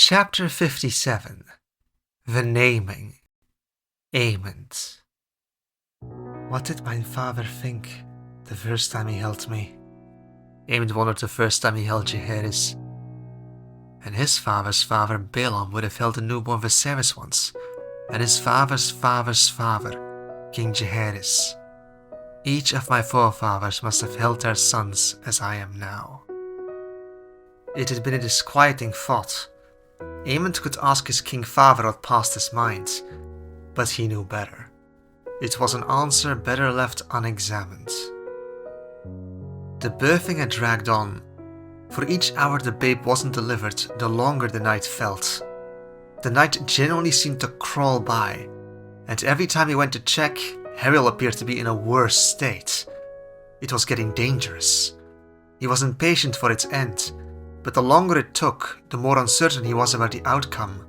Chapter 57. The Naming. Aemond. What did my father think the first time he held me? Aemond wondered the first time he held Jaehaerys. And his father's father, Balon, would have held the newborn Viserys once, and his father's father's father, King Jaehaerys. Each of my forefathers must have held their sons as I am now. It had been a disquieting thought. Aemond could ask his king father what passed his mind, but he knew better. It was an answer better left unexamined. The birthing had dragged on. For each hour the babe wasn't delivered, the longer the night felt. The night genuinely seemed to crawl by, and every time he went to check, Hariel appeared to be in a worse state. It was getting dangerous. He was impatient for its end, but the longer it took, the more uncertain he was about the outcome.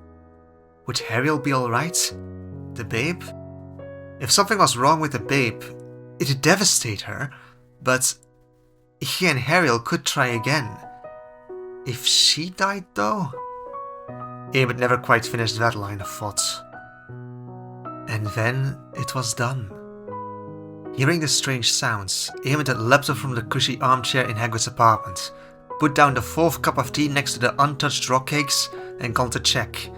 Would Hariel be alright? The babe? If something was wrong with the babe, it'd devastate her, but he and Hariel could try again. If she died though? Aemond never quite finished that line of thought. And then it was done. Hearing the strange sounds, Aemond had leapt up from the cushy armchair in Hagrid's apartment, put down the fourth cup of tea next to the untouched rock cakes, and gone to check,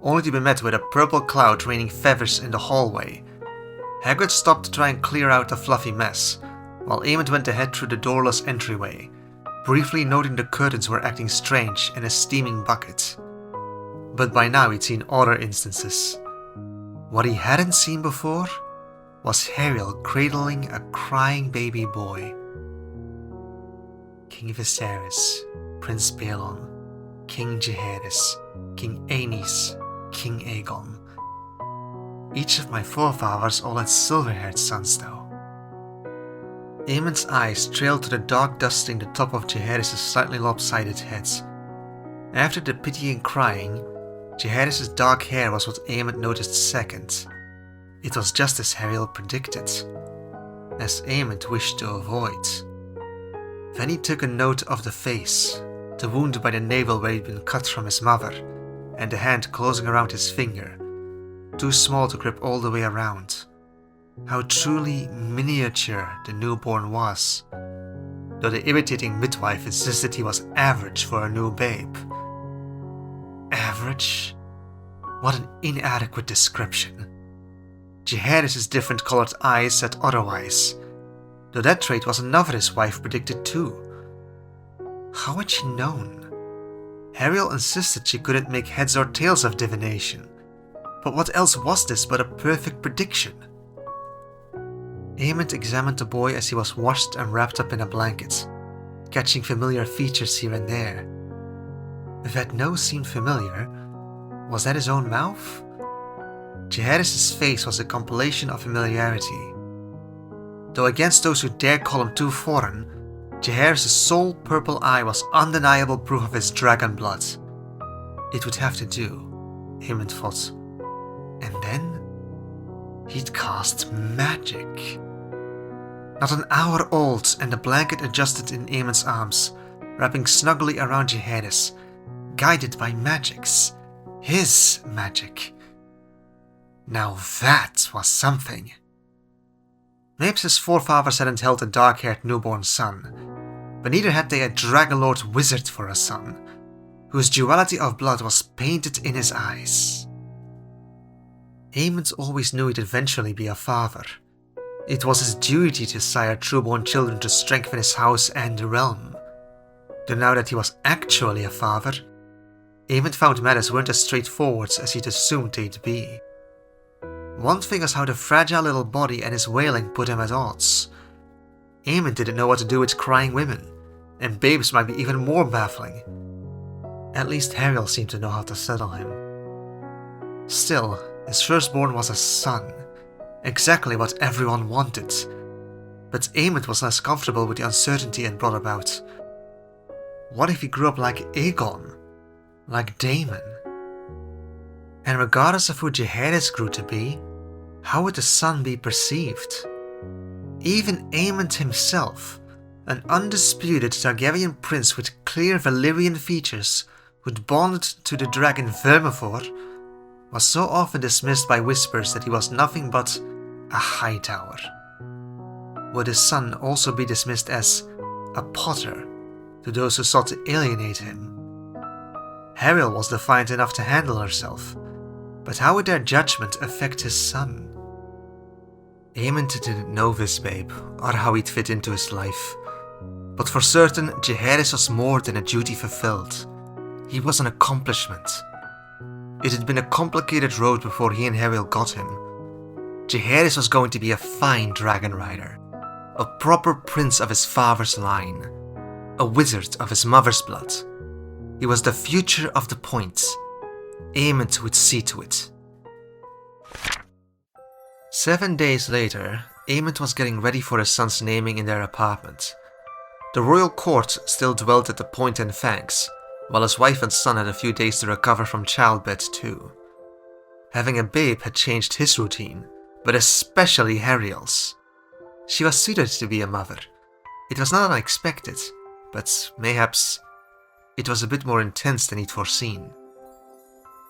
only to be met with a purple cloud raining feathers in the hallway. Hagrid stopped to try and clear out the fluffy mess, while Aemond went ahead through the doorless entryway, briefly noting the curtains were acting strange and a steaming bucket. But by now he'd seen other instances. What he hadn't seen before was Hariel cradling a crying baby boy. King Viserys, Prince Balon, King Jaehaerys, King Aenys, King Aegon. Each of my forefathers all had silver-haired sons though. Aemond's eyes trailed to the dark dusting the top of Jaehaerys' slightly lopsided head. After the pitying crying, Jaehaerys' dark hair was what Aemond noticed second. It was just as Hariel predicted, as Aemond wished to avoid. Then he took a note of the face, the wound by the navel where he'd been cut from his mother, and the hand closing around his finger, too small to grip all the way around. How truly miniature the newborn was, though the irritating midwife insisted he was average for a new babe. Average? What an inadequate description. Jaehaerys' different colored eyes said otherwise, though that trait was another his wife predicted too. How had she known? Hariel insisted she couldn't make heads or tails of divination, but what else was this but a perfect prediction? Aemond examined the boy as he was washed and wrapped up in a blanket, catching familiar features here and there. That nose seemed familiar. Was that his own mouth? Jaehaerys' face was a compilation of familiarity. Though against those who dared call him too foreign, Jaehaerys' sole purple eye was undeniable proof of his dragon blood. It would have to do, Aemond thought. And then he'd cast magic. Not an hour old, and the blanket adjusted in Aemond's arms, wrapping snugly around Jaehaerys, guided by magics. His magic. Now that was something. Maybe his forefathers hadn't held a dark-haired newborn son, but neither had they a Dragonlord wizard for a son, whose duality of blood was painted in his eyes. Aemond always knew he'd eventually be a father. It was his duty to sire trueborn children to strengthen his house and the realm. Though now that he was actually a father, Aemond found matters weren't as straightforward as he'd assumed they'd be. One thing was how the fragile little body and his wailing put him at odds. Aemond didn't know what to do with crying women, and babes might be even more baffling. At least Hariel seemed to know how to settle him. Still, his firstborn was a son, exactly what everyone wanted. But Aemond was less comfortable with the uncertainty it brought about. What if he grew up like Aegon? Like Daemon? And regardless of who Jaehaerys grew to be, how would the son be perceived? Even Aemond himself, an undisputed Targaryen prince with clear Valyrian features, who'd bonded to the dragon Vermivore, was so often dismissed by whispers that he was nothing but a hightower. Would his son also be dismissed as a potter to those who sought to alienate him? Ariel was defiant enough to handle herself, but how would their judgment affect his son? Aemond didn't know this babe, or how he'd fit into his life, but for certain Jaehaerys was more than a duty fulfilled. He was an accomplishment. It had been a complicated road before he and Ariel got him. Jaehaerys was going to be a fine dragon rider, a proper prince of his father's line, a wizard of his mother's blood. He was the future of the Point. Aemond would see to it. 7 days later, Aemond was getting ready for his son's naming in their apartment. The royal court still dwelt at the Point and Fangs, while his wife and son had a few days to recover from childbed too. Having a babe had changed his routine, but especially Ariel's. She was suited to be a mother. It was not unexpected, but mayhaps it was a bit more intense than he'd foreseen.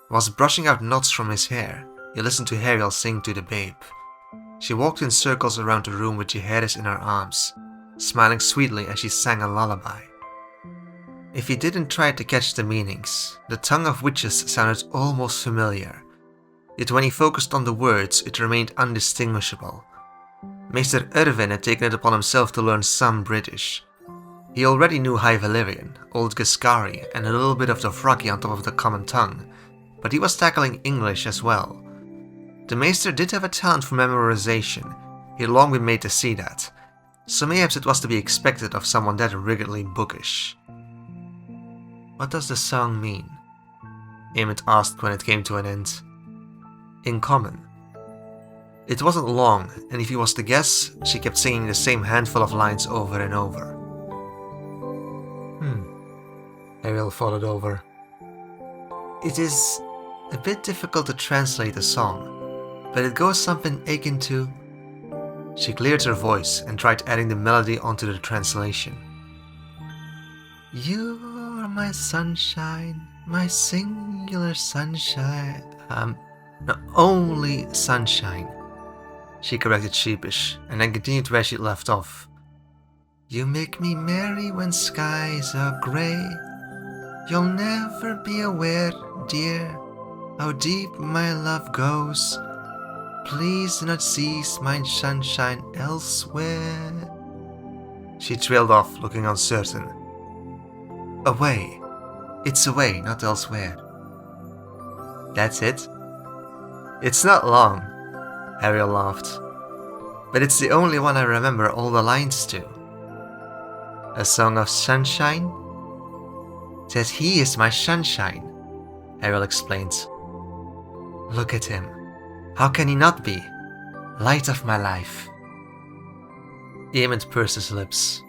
Whilst brushing out knots from his hair, he listened to Ariel sing to the babe. She walked in circles around the room with Jaehaerys in her arms, smiling sweetly as she sang a lullaby. If he didn't try to catch the meanings, the tongue of witches sounded almost familiar. Yet when he focused on the words, it remained undistinguishable. Maester Erwin had taken it upon himself to learn some British. He already knew High Valyrian, Old Giscari, and a little bit of the Froggy on top of the common tongue, but he was tackling English as well. The Maester did have a talent for memorization. He had long been made to see that, so mayhaps it was to be expected of someone that rigidly bookish. What does the song mean? Aemond asked when it came to an end. In common. It wasn't long, and if he was to guess, she kept singing the same handful of lines over and over. Ariel thought it over. It is a bit difficult to translate the song, but it goes something akin to... She cleared her voice and tried adding the melody onto the translation. You are my sunshine, my singular sunshine. No, only sunshine. She corrected sheepish, and then continued where she left off. You make me merry when skies are grey. You'll never be aware, dear, how deep my love goes. Please do not cease my sunshine elsewhere. She trailed off, looking uncertain. Away. It's away, not elsewhere. That's it? It's not long, Ariel laughed. But it's the only one I remember all the lines to. A song of sunshine? That he is my sunshine, Ariel explained. Look at him. How can he not be? Light of my life. Aemond pursed his lips.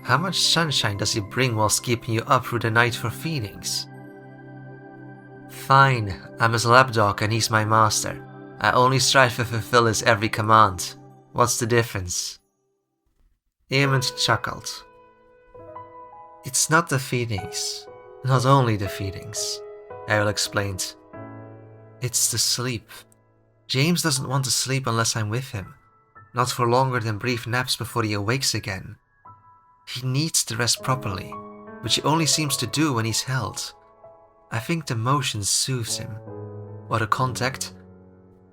How much sunshine does he bring whilst keeping you up through the night for feedings? Fine, I'm his lapdog and he's my master. I only strive to fulfill his every command. What's the difference? Aemond chuckled. It's not the feedings. Not only the feedings, Ariel explained. It's the sleep. James doesn't want to sleep unless I'm with him. Not for longer than brief naps before he awakes again. He needs to rest properly, which he only seems to do when he's held. I think the motion soothes him. Or the contact?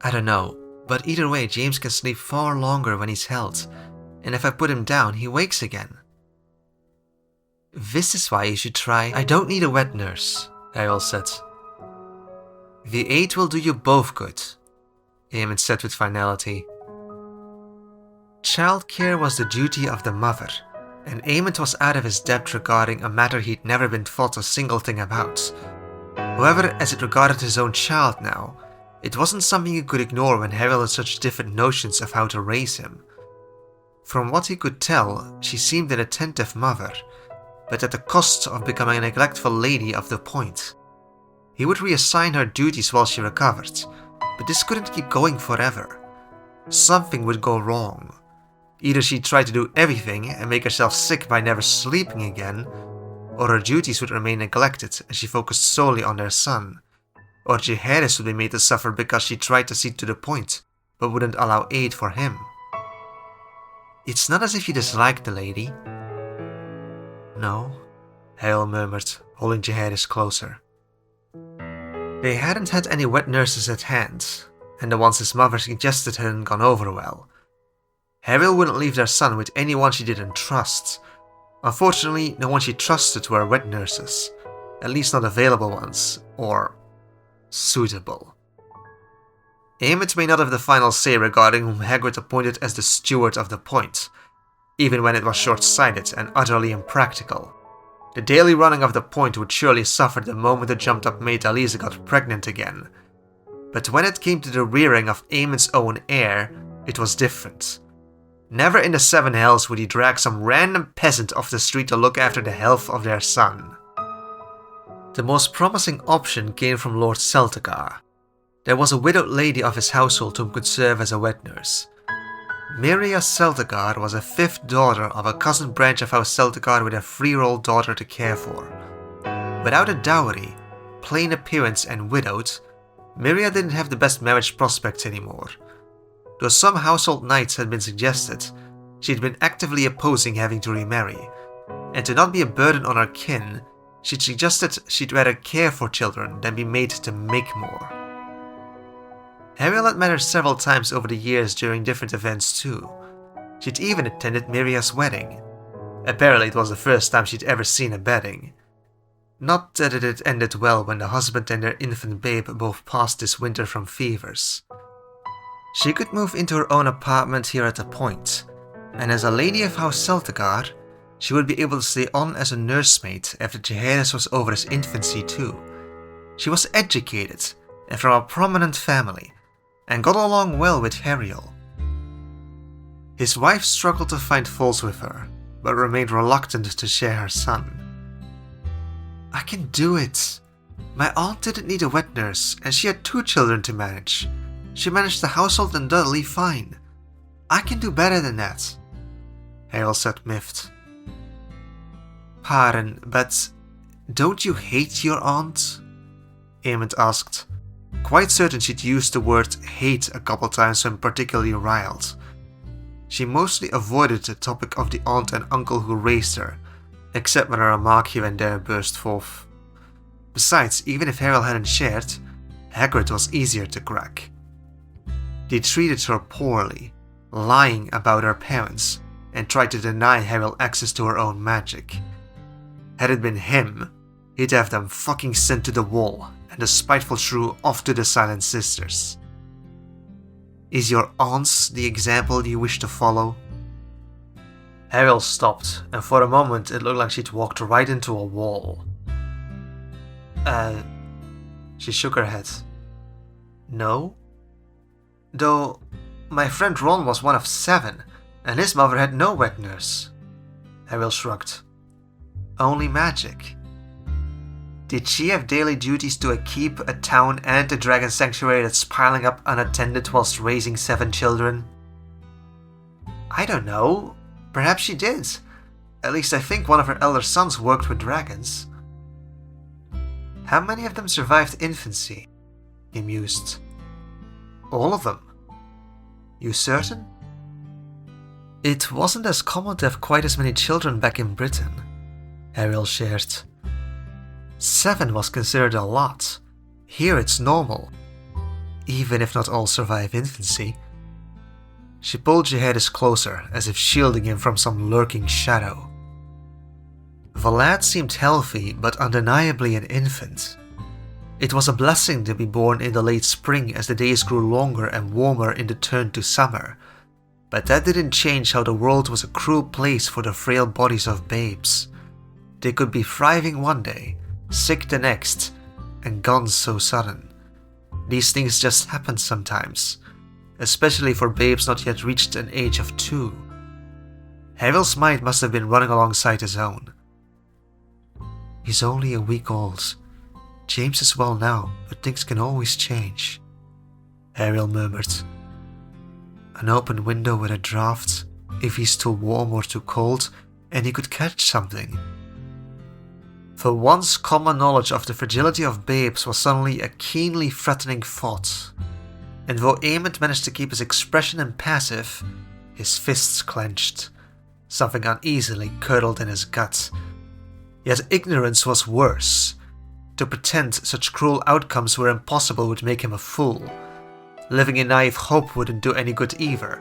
I don't know, but either way James can sleep far longer when he's held, and if I put him down he wakes again. This is why you should try... I don't need a wet nurse, Ariel said. The aid will do you both good, Aemond said with finality. Childcare was the duty of the mother, and Aemond was out of his depth regarding a matter he'd never been taught a single thing about. However, as it regarded his own child now, it wasn't something he could ignore when Ariel had such different notions of how to raise him. From what he could tell, she seemed an attentive mother, but at the cost of becoming a neglectful lady of the Point. He would reassign her duties while she recovered, but this couldn't keep going forever. Something would go wrong. Either she'd try to do everything and make herself sick by never sleeping again, or her duties would remain neglected as she focused solely on their son, or Jaehaerys would be made to suffer because she tried to see to the point, but wouldn't allow aid for him. It's not as if you disliked the lady. No, Hale murmured, holding Jaehaerys closer. They hadn't had any wet nurses at hand, and the ones his mother suggested hadn't gone over well. Hale wouldn't leave their son with anyone she didn't trust. Unfortunately, no one she trusted were wet nurses, at least not available ones, or suitable. Aemond may not have the final say regarding whom Hagrid appointed as the steward of the point, even when it was short-sighted and utterly impractical. The daily running of the point would surely suffer the moment the jumped-up maid Aliza got pregnant again. But when it came to the rearing of Aemond's own heir, it was different. Never in the Seven Hells would he drag some random peasant off the street to look after the health of their son. The most promising option came from Lord Celtigar. There was a widowed lady of his household whom could serve as a wet nurse. Miria Celtigar was a fifth daughter of a cousin branch of House Celtigar with a 3-year-old daughter to care for. Without a dowry, plain appearance and widowed, Miria didn't have the best marriage prospects anymore. Though some household knights had been suggested, she'd been actively opposing having to remarry, and to not be a burden on her kin, she'd suggested she'd rather care for children than be made to make more. Ariel had met her several times over the years during different events too. She'd even attended Miria's wedding. Apparently it was the first time she'd ever seen a bedding. Not that it had ended well when the husband and their infant babe both passed this winter from fevers. She could move into her own apartment here at the point, and as a lady of House Celtigar, she would be able to stay on as a nursemaid after Jaehaerys was over his infancy too. She was educated, and from a prominent family, and got along well with Hariel. His wife struggled to find faults with her, but remained reluctant to share her son. I can do it. My aunt didn't need a wet nurse, and she had 2 children to manage. She managed the household undoubtedly fine. I can do better than that, Hariel said miffed. Pardon, but don't you hate your aunt? Aemond asked, quite certain she'd used the word hate a couple times when particularly riled. She mostly avoided the topic of the aunt and uncle who raised her, except when a remark here and there burst forth. Besides, even if Hariel hadn't shared, Hagrid was easier to crack. They treated her poorly, lying about her parents, and tried to deny Hariel access to her own magic. Had it been him, he'd have them fucking sent to the wall, and the spiteful shrew off to the Silent Sisters. Is your aunt's the example you wish to follow? Hariel stopped, and for a moment it looked like she'd walked right into a wall. She shook her head. No? Though, my friend Ron was one of 7, and his mother had no wet nurse. Hariel shrugged. Only magic. Did she have daily duties to a keep, a town, and a dragon sanctuary that's piling up unattended whilst raising 7 children? I don't know. Perhaps she did. At least I think one of her elder sons worked with dragons. How many of them survived infancy? He mused. All of them. You certain? It wasn't as common to have quite as many children back in Britain, Hariel shared. 7 was considered a lot. Here it's normal, even if not all survive infancy. She pulled Jaehaerys closer, as if shielding him from some lurking shadow. The lad seemed healthy, but undeniably an infant. It was a blessing to be born in the late spring as the days grew longer and warmer in the turn to summer, but that didn't change how the world was a cruel place for the frail bodies of babes. They could be thriving one day, sick the next, and gone so sudden. These things just happen sometimes, especially for babes not yet reached an age of 2. Hariel's mind must have been running alongside his own. He's only a week old. James is well now, but things can always change, Hariel murmured. An open window with a draft, if he's too warm or too cold, and he could catch something. For once, common knowledge of the fragility of babes was suddenly a keenly threatening thought. And though Aemond managed to keep his expression impassive, his fists clenched. Something uneasily curdled in his gut. Yet ignorance was worse. To pretend such cruel outcomes were impossible would make him a fool. Living in naive hope wouldn't do any good either.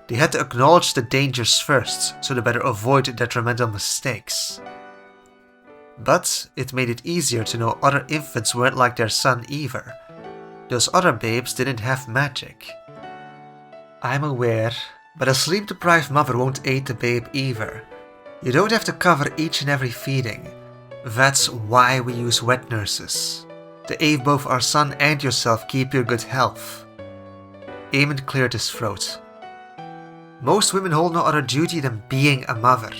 They had to acknowledge the dangers first, so they better avoid detrimental mistakes. But it made it easier to know other infants weren't like their son either. Those other babes didn't have magic. I'm aware, but a sleep-deprived mother won't aid the babe either. You don't have to cover each and every feeding. That's why we use wet nurses. To aid both our son and yourself keep your good health. Aemond cleared his throat. Most women hold no other duty than being a mother.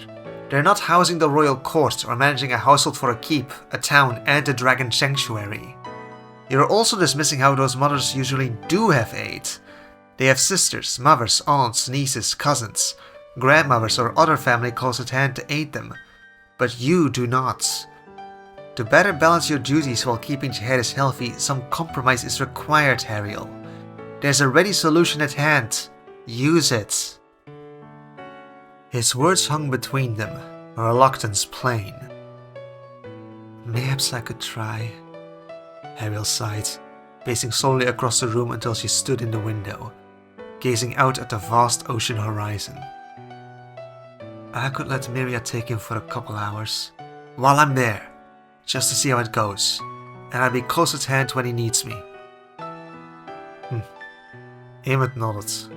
They're not housing the royal court or managing a household for a keep, a town and a dragon sanctuary. You're also dismissing how those mothers usually do have aid. They have sisters, mothers, aunts, nieces, cousins, grandmothers or other family close at hand to aid them. But you do not. To better balance your duties while keeping Jaehaerys healthy, some compromise is required, Hariel. There's a ready solution at hand. Use it. His words hung between them, a reluctance plain. Perhaps I could try, Hariel sighed, pacing slowly across the room until she stood in the window, gazing out at the vast ocean horizon. I could let Miria take him for a couple hours, while I'm there, just to see how it goes, and I'll be close at hand when he needs me. Aemond nodded.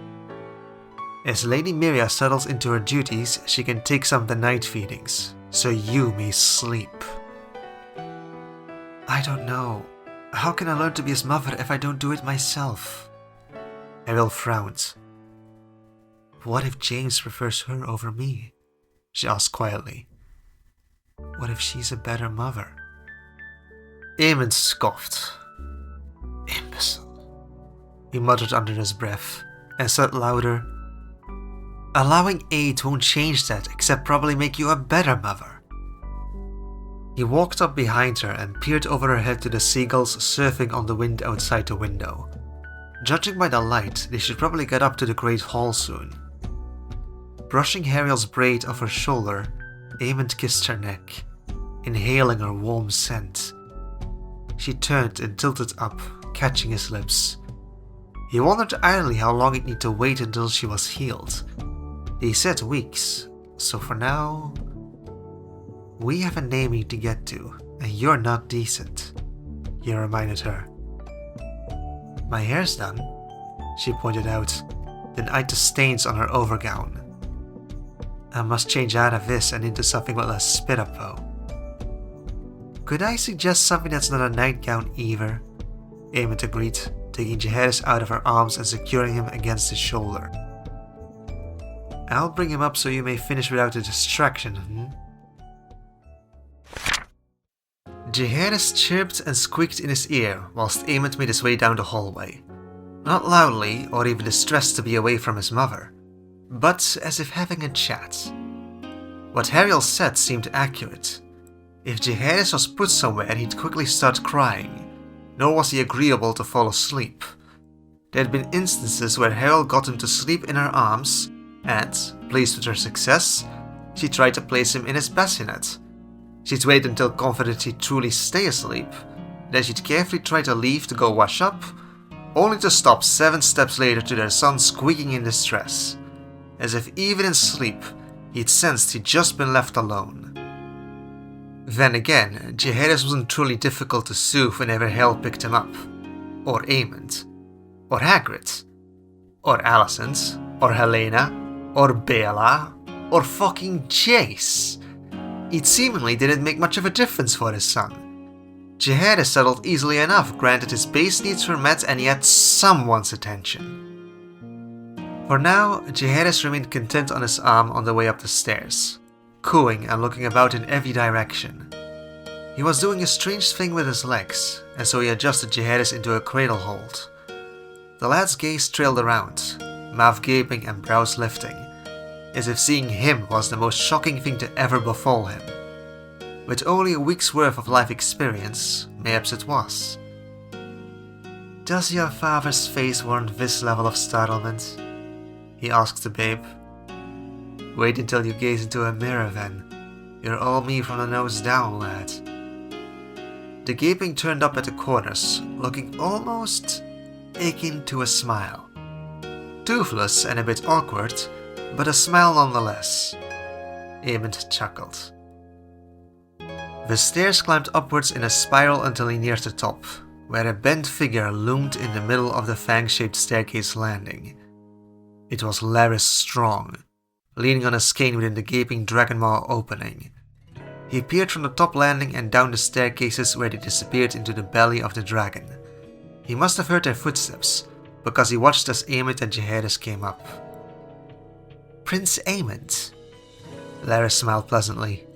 As Lady Miria settles into her duties, she can take some of the night feedings, so you may sleep. I don't know. How can I learn to be his mother if I don't do it myself? Ariel frowned. What if James prefers her over me? She asked quietly. What if she's a better mother? Aemond scoffed. Imbecile, he muttered under his breath, and said louder, Allowing aid won't change that, except probably make you a better mother. He walked up behind her and peered over her head to the seagulls surfing on the wind outside the window. Judging by the light, they should probably get up to the Great Hall soon. Brushing Hariel's braid off her shoulder, Aemond kissed her neck, inhaling her warm scent. She turned and tilted up, catching his lips. He wondered idly how long he'd need to wait until she was healed. They said weeks, so for now... We have a naming to get to, and you're not decent, he reminded her. My hair's done, she pointed out, then eyed the stains on her overgown. I must change out of this and into something with less spit up though. Could I suggest something that's not a nightgown either? Aemond agreed, taking Jaehaerys out of her arms and securing him against his shoulder. I'll bring him up so you may finish without a distraction, Jaehaerys chirped and squeaked in his ear whilst Aemond made his way down the hallway. Not loudly or even distressed to be away from his mother, but as if having a chat. What Hariel said seemed accurate. If Jaehaerys was put somewhere, he'd quickly start crying, nor was he agreeable to fall asleep. There had been instances where Hariel got him to sleep in her arms, and, pleased with her success, she tried to place him in his bassinet. She'd wait until confident he'd truly stay asleep, then she'd carefully try to leave to go wash up, only to stop 7 steps later to their son squeaking in distress, as if even in sleep he'd sensed he'd just been left alone. Then again, Jaehaerys wasn't truly difficult to soothe whenever Hale picked him up, or Aemond, or Hagrid, or Alicent, or Helena, or Bella, or fucking Jace. It seemingly didn't make much of a difference for his son. Jaehaerys settled easily enough, granted his base needs were met and he had someone's attention. For now, Jaehaerys remained content on his arm on the way up the stairs, cooing and looking about in every direction. He was doing a strange thing with his legs, and so he adjusted Jaehaerys into a cradle hold. The lad's gaze trailed around, mouth gaping and brows lifting, as if seeing him was the most shocking thing to ever befall him. With only a week's worth of life experience, mayhaps it was. "Does your father's face warrant this level of startlement?" he asked the babe. "Wait until you gaze into a mirror then. You're all me from the nose down, lad." The gaping turned up at the corners, looking almost akin to a smile. Toothless and a bit awkward, but a smile nonetheless. Aemond chuckled. The stairs climbed upwards in a spiral until he neared the top, where a bent figure loomed in the middle of the fang-shaped staircase landing. It was Larys Strong, leaning on his cane within the gaping dragon maw opening. He peered from the top landing and down the staircases where they disappeared into the belly of the dragon. He must have heard their footsteps, because he watched as Aemond and Jaehaerys came up. "Prince Aemond," Larys smiled pleasantly.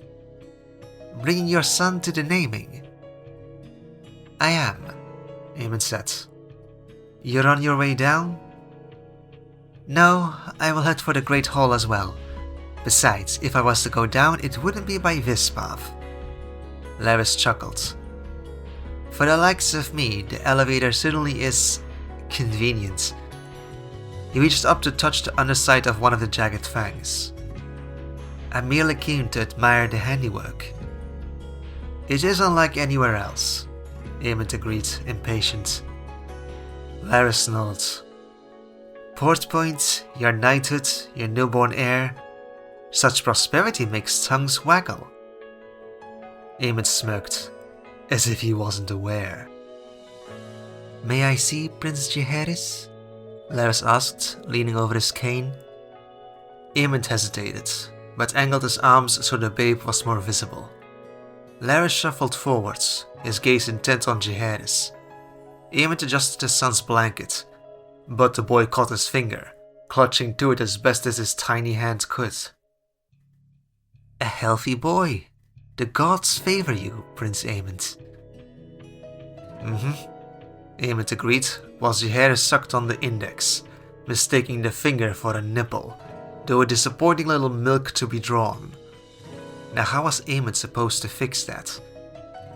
"Bringing your son to the naming?" "I am," Aemond said. "You're on your way down?" "No, I will head for the Great Hall as well. Besides, if I was to go down, it wouldn't be by this path." Larys chuckled. "For the likes of me, the elevator certainly is convenient." He reached up to touch the underside of one of the jagged fangs. "I merely came to admire the handiwork." "It is unlike anywhere else," Aemond agreed, impatient. Larys nodded. "Port Point, your knighthood, your newborn heir. Such prosperity makes tongues waggle." Aemond smirked, as if he wasn't aware. "May I see Prince Jaehaerys?" Larys asked, leaning over his cane. Aemond hesitated, but angled his arms so the babe was more visible. Larys shuffled forwards, his gaze intent on Jaehaerys. Aemond adjusted his son's blanket, but the boy caught his finger, clutching to it as best as his tiny hand could. "A healthy boy. The gods favor you, Prince Aemond." Aemond agreed, while Jaehaerys sucked on the index, mistaking the finger for a nipple, though a disappointing little milk to be drawn. Now how was Aemond supposed to fix that?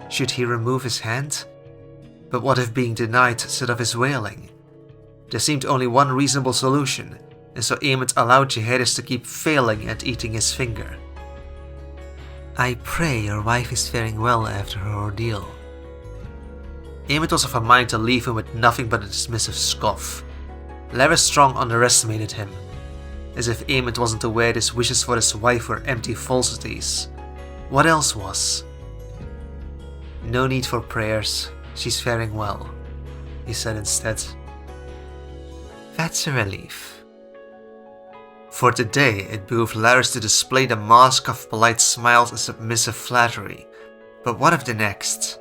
Should he remove his hand? But what if being denied set off his wailing? There seemed only one reasonable solution, and so Aemond allowed Jaehaerys to keep failing at eating his finger. "I pray your wife is faring well after her ordeal." Aemond was of a mind to leave him with nothing but a dismissive scoff. Larys Strong underestimated him, as if Aemond wasn't aware his wishes for his wife were empty falsities. What else was? "No need for prayers, she's faring well," he said instead. "That's a relief." For today, it behooved Larys to display the mask of polite smiles and submissive flattery. But what of the next?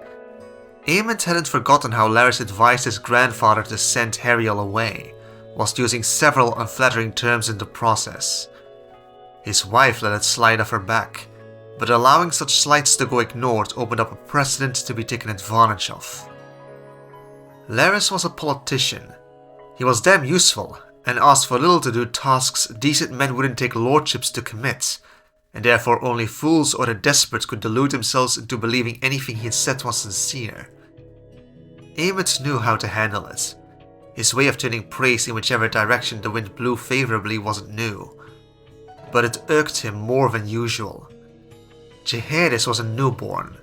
Aemond hadn't forgotten how Larys advised his grandfather to send Hariel away, whilst using several unflattering terms in the process. His wife let it slide off her back, but allowing such slights to go ignored opened up a precedent to be taken advantage of. Larys was a politician. He was damn useful, and asked for little to do tasks decent men wouldn't take lordships to commit, and therefore only fools or the desperate could delude themselves into believing anything he had said was sincere. Aemond knew how to handle it. His way of turning praise in whichever direction the wind blew favorably wasn't new, but it irked him more than usual. Jaehaerys was a newborn,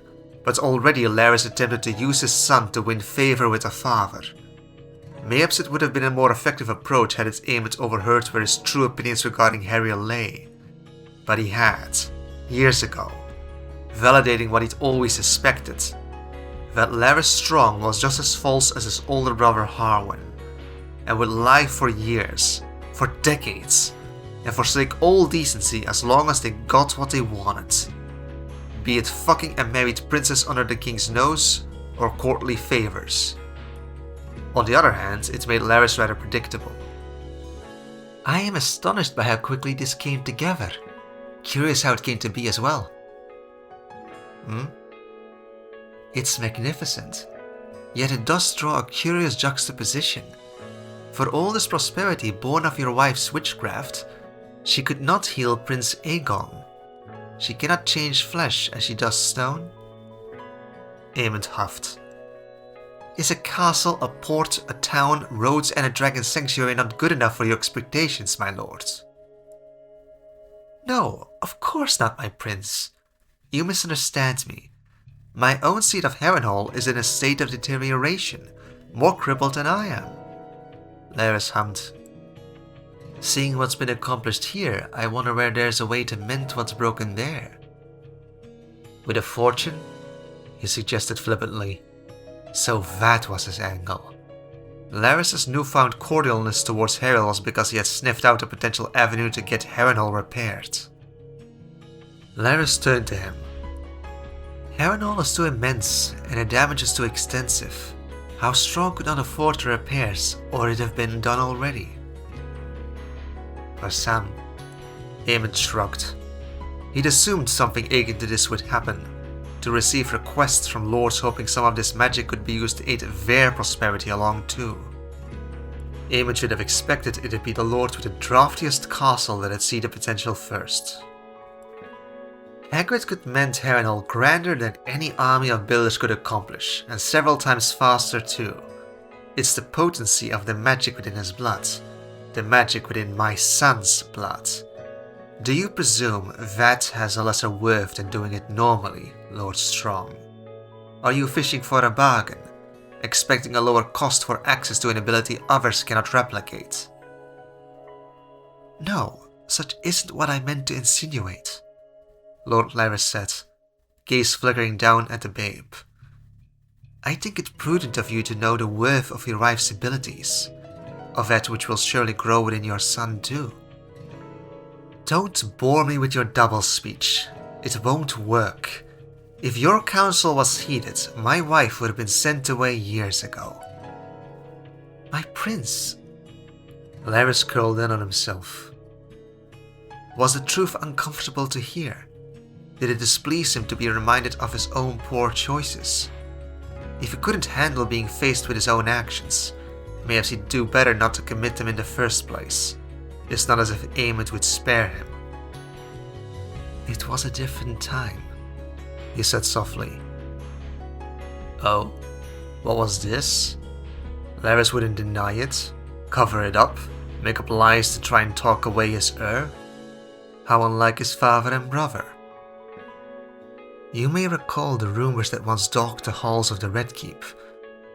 but already Larys attempted to use his son to win favor with a father. Mayhaps it would have been a more effective approach had his Aemond overheard where his true opinions regarding Hariel lay. But he had, years ago, validating what he'd always suspected, that Larys Strong was just as false as his older brother Harwin, and would lie for years, for decades, and forsake all decency as long as they got what they wanted. Be it fucking a married princess under the king's nose, or courtly favors. On the other hand, it made Larys rather predictable. "I am astonished by how quickly this came together. Curious how it came to be as well." "It's magnificent, yet it does draw a curious juxtaposition. For all this prosperity born of your wife's witchcraft, she could not heal Prince Aegon. She cannot change flesh as she does stone? Aemond huffed. Is a castle, a port, a town, roads and a dragon sanctuary not good enough for your expectations, my lord? No, of course not, my prince. You misunderstand me. My own seat of Harrenhal is in a state of deterioration, more crippled than I am. Larys hummed. Seeing what's been accomplished here, I wonder where there's a way to mend what's broken there. With a fortune? He suggested flippantly. So that was his angle. Larys's newfound cordialness towards Harrenhal was because he had sniffed out a potential avenue to get Harrenhal repaired. Larys turned to him. Harrenhal is too immense, and the damage is too extensive. How strong could not afford the repairs, or it have been done already? Sam, Aemond shrugged. He'd assumed something akin to this would happen, to receive requests from lords hoping some of this magic could be used to aid their prosperity along too. Aemond should have expected it to be the lord with the draftiest castle that'd see the potential first. Hagrid could mend Harrenhal grander than any army of builders could accomplish, and several times faster too. It's the potency of the magic within his blood. The magic within my son's blood. Do you presume that has a lesser worth than doing it normally, Lord Strong? Are you fishing for a bargain, expecting a lower cost for access to an ability others cannot replicate? No, such isn't what I meant to insinuate, Lord Larys said, gaze flickering down at the babe. I think it prudent of you to know the worth of your wife's abilities, of that which will surely grow within your son too. Don't bore me with your double speech. It won't work. If your counsel was heeded, my wife would have been sent away years ago. My prince. Larys curled in on himself. Was the truth uncomfortable to hear? Did it displease him to be reminded of his own poor choices? If he couldn't handle being faced with his own actions, perhaps he'd do better not to commit them in the first place. It's not as if Aemond would spare him. It was a different time, he said softly. Oh, what was this? Larys wouldn't deny it, cover it up, make up lies to try and talk away his heir. How unlike his father and brother. You may recall the rumors that once dogged the halls of the Red Keep.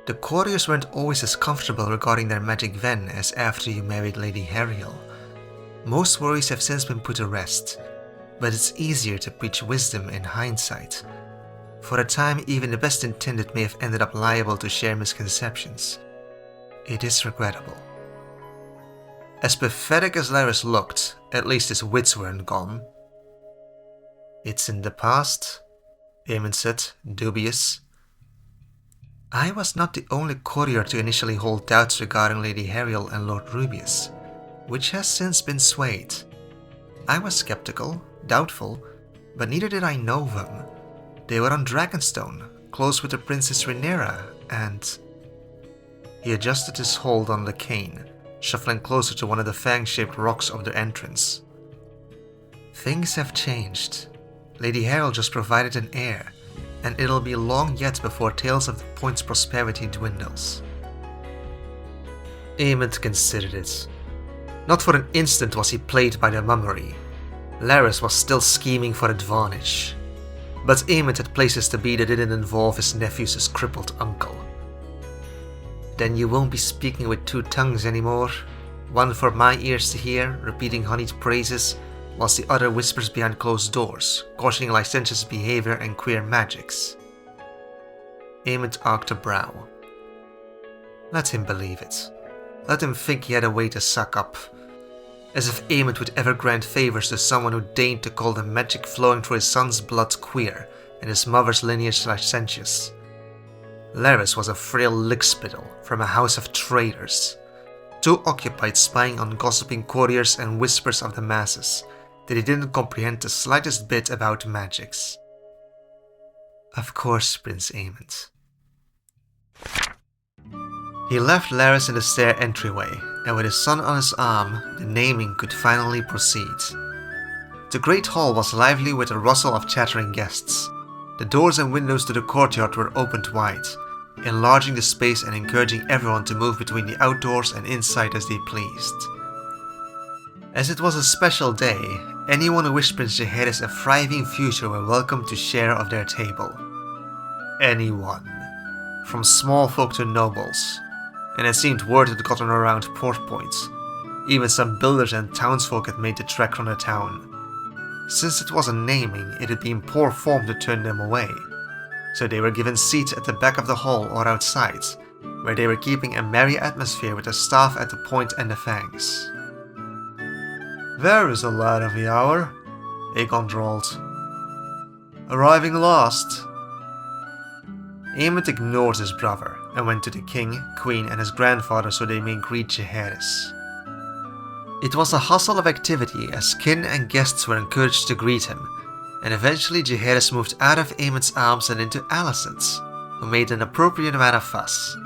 The courtiers weren't always as comfortable regarding their magic then as after you married Lady Harrenhal. Most worries have since been put to rest, but it's easier to preach wisdom in hindsight. For a time, even the best intended may have ended up liable to share misconceptions. It is regrettable. As pathetic as Larys looked, at least his wits weren't gone. It's in the past, Aemond said, dubious. I was not the only courtier to initially hold doubts regarding Lady Harrenhal and Lord Rubeus, which has since been swayed. I was skeptical, doubtful, but neither did I know them. They were on Dragonstone, close with the Princess Rhaenyra, and... He adjusted his hold on the cane, shuffling closer to one of the fang-shaped rocks of their entrance. Things have changed. Lady Harrenhal just provided an heir, and it'll be long yet before tales of the Point's prosperity dwindles. Aemond considered it. Not for an instant was he played by the mummery. Larys was still scheming for advantage. But Aemond had places to be that didn't involve his nephew's crippled uncle. Then you won't be speaking with two tongues anymore. One for my ears to hear, repeating honeyed praises, whilst the other whispers behind closed doors, cautioning licentious behavior and queer magics. Aemond arched a brow. Let him believe it. Let him think he had a way to suck up. As if Aemond would ever grant favors to someone who deigned to call the magic flowing through his son's blood queer and his mother's lineage licentious. Larys was a frail lickspittle from a house of traitors, too occupied spying on gossiping courtiers and whispers of the masses that he didn't comprehend the slightest bit about magics. Of course, Prince Aemond. He left Larys in the stair entryway, and with his son on his arm, the naming could finally proceed. The great hall was lively with a rustle of chattering guests. The doors and windows to the courtyard were opened wide, enlarging the space and encouraging everyone to move between the outdoors and inside as they pleased. As it was a special day, anyone who wished Prince Jaehaerys a thriving future were welcome to share of their table. Anyone. From small folk to nobles. And it seemed word had gotten around Port Point. Even some builders and townsfolk had made the trek from the town. Since it was a naming, it had been poor form to turn them away. So they were given seats at the back of the hall or outside, where they were keeping a merry atmosphere with the staff at the point and the fangs. "There is a lad of the hour," Aegon drawled. "Arriving last." Aemond ignored his brother and went to the king, queen and his grandfather so they may greet Jaehaerys. It was a hustle of activity as kin and guests were encouraged to greet him, and eventually Jaehaerys moved out of Aemond's arms and into Alicent's, who made an appropriate amount of fuss.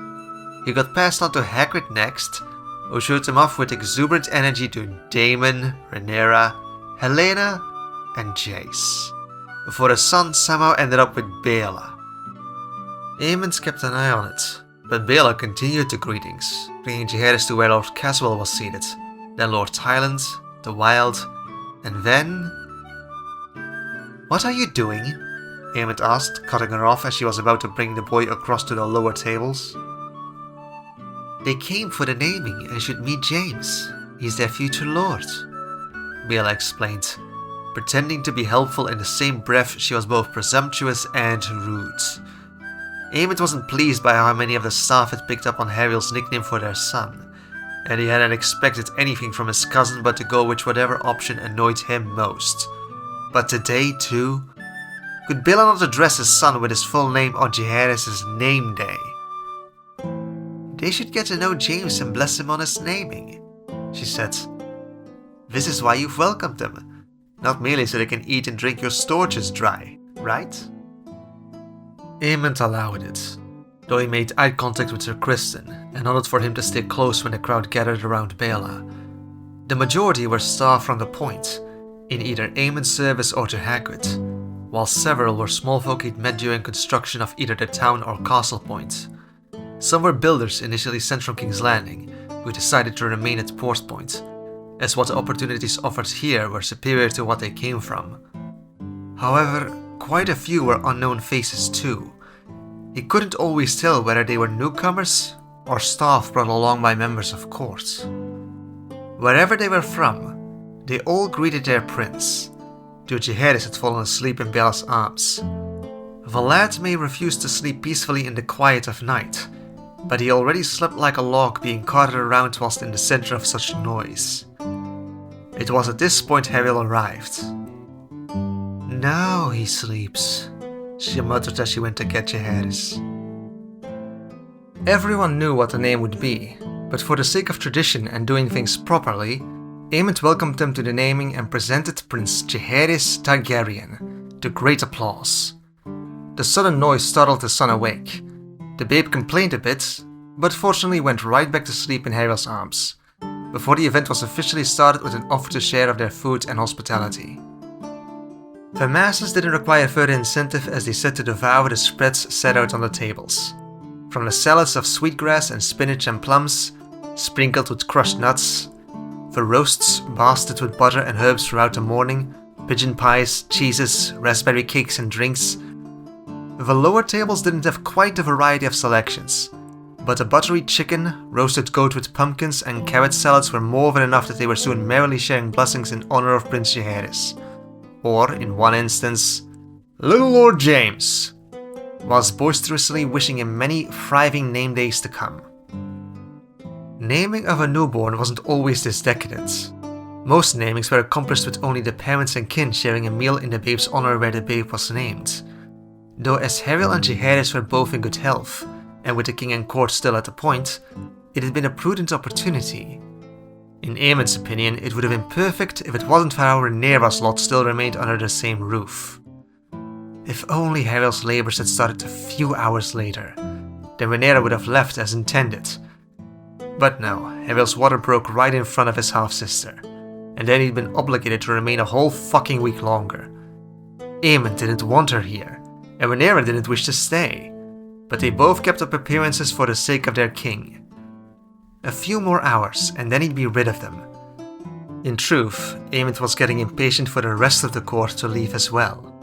He got passed on to Hagrid next, who showed him off with exuberant energy to Daemon, Rhaenyra, Helena and Jace, before his son somehow ended up with Baela. Aemond kept an eye on it, but Baela continued the greetings, bringing Jaehaerys to where Lord Caswell was seated, then Lord Tyland, the Wild, and then... "What are you doing?" Aemond asked, cutting her off as she was about to bring the boy across to the lower tables. "They came for the naming and should meet James. He's their future lord," Baela explained, pretending to be helpful in the same breath she was both presumptuous and rude. Aemond wasn't pleased by how many of the staff had picked up on Haryl's nickname for their son, and he hadn't expected anything from his cousin but to go with whatever option annoyed him most. But today too? Could Baela not address his son with his full name on Jaehaerys' name day? "They should get to know James and bless him on his naming," she said. "This is why you've welcomed them, not merely so they can eat and drink your storages dry, right?" Aemond allowed it, though he made eye contact with Sir Criston and nodded for him to stay close when the crowd gathered around Baela. The majority were staff from the point, in either Aemond's service or to Hagrid, while several were small folk he'd met during construction of either the town or castle point. Some were builders initially sent from King's Landing, who decided to remain at Port Point, as what the opportunities offered here were superior to what they came from. However, quite a few were unknown faces too. He couldn't always tell whether they were newcomers or staff brought along by members of court. Wherever they were from, they all greeted their prince, though Jaehaerys had fallen asleep in Baela's arms. The lad may refuse to sleep peacefully in the quiet of night, but he already slept like a log being carted around whilst in the center of such noise. It was at this point Haryl arrived. "Now he sleeps," she muttered as she went to get Jaehaerys. Everyone knew what the name would be, but for the sake of tradition and doing things properly, Aemond welcomed them to the naming and presented Prince Jaehaerys Targaryen, to great applause. The sudden noise startled the son awake. The babe complained a bit, but fortunately went right back to sleep in Haryl's arms, before the event was officially started with an offer to share of their food and hospitality. The masses didn't require further incentive as they set to devour the spreads set out on the tables. From the salads of sweetgrass and spinach and plums, sprinkled with crushed nuts, the roasts basted with butter and herbs throughout the morning, pigeon pies, cheeses, raspberry cakes and drinks. The lower tables didn't have quite the variety of selections, but a buttery chicken, roasted goat with pumpkins and carrot salads were more than enough that they were soon merrily sharing blessings in honor of Prince Jaehaerys. Or, in one instance, Little Lord James, whilst boisterously wishing him many thriving name days to come. Naming of a newborn wasn't always this decadent. Most namings were accomplished with only the parents and kin sharing a meal in the babe's honor where the babe was named. Though as Haryl and Jaehaerys were both in good health, and with the king and court still at the point, it had been a prudent opportunity. In Aemond's opinion, it would have been perfect if it wasn't for how Rhaenyra's lot still remained under the same roof. If only Haryl's labors had started a few hours later, then Rhaenyra would have left as intended. But no, Haryl's water broke right in front of his half-sister, and then he'd been obligated to remain a whole fucking week longer. Aemond didn't want her here, and Rhaenyra didn't wish to stay, but they both kept up appearances for the sake of their king. A few more hours, and then he'd be rid of them. In truth, Aemond was getting impatient for the rest of the court to leave as well.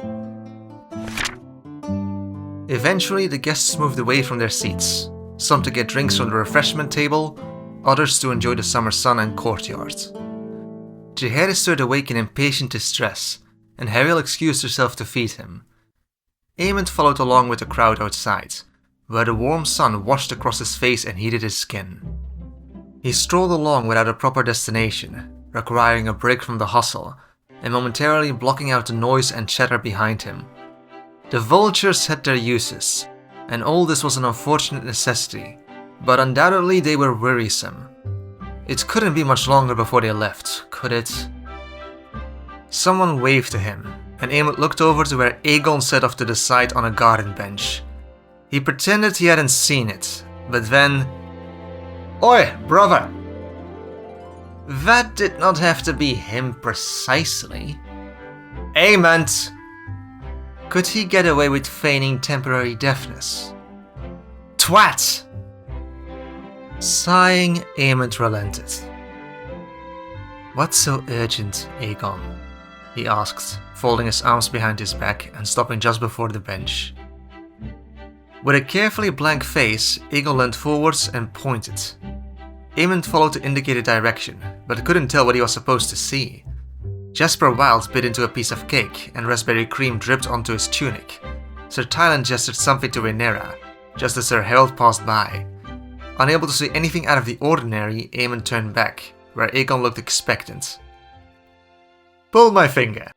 Eventually, the guests moved away from their seats, some to get drinks from the refreshment table, others to enjoy the summer sun and courtyard. Jaehaerys stood awake in impatient distress, and Heriel excused herself to feed him. Aemond followed along with the crowd outside, where the warm sun washed across his face and heated his skin. He strolled along without a proper destination, requiring a break from the hustle, and momentarily blocking out the noise and chatter behind him. The vultures had their uses, and all this was an unfortunate necessity, but undoubtedly they were wearisome. It couldn't be much longer before they left, could it? Someone waved to him, and Aemond looked over to where Aegon sat off to the side on a garden bench. He pretended he hadn't seen it, but then... "Oi, brother!" That did not have to be him precisely. Aemond! Could he get away with feigning temporary deafness? Twat! Sighing, Aemond relented. "What's so urgent, Aegon?" he asked, folding his arms behind his back and stopping just before the bench. With a carefully blank face, Aegon leaned forwards and pointed. Aemond followed the indicated direction, but couldn't tell what he was supposed to see. Jasper Wilde bit into a piece of cake, and raspberry cream dripped onto his tunic. Sir Tyland gestured something to Rhaenyra, just as Sir Harold passed by. Unable to see anything out of the ordinary, Aemond turned back, where Aegon looked expectant. "Pull my finger."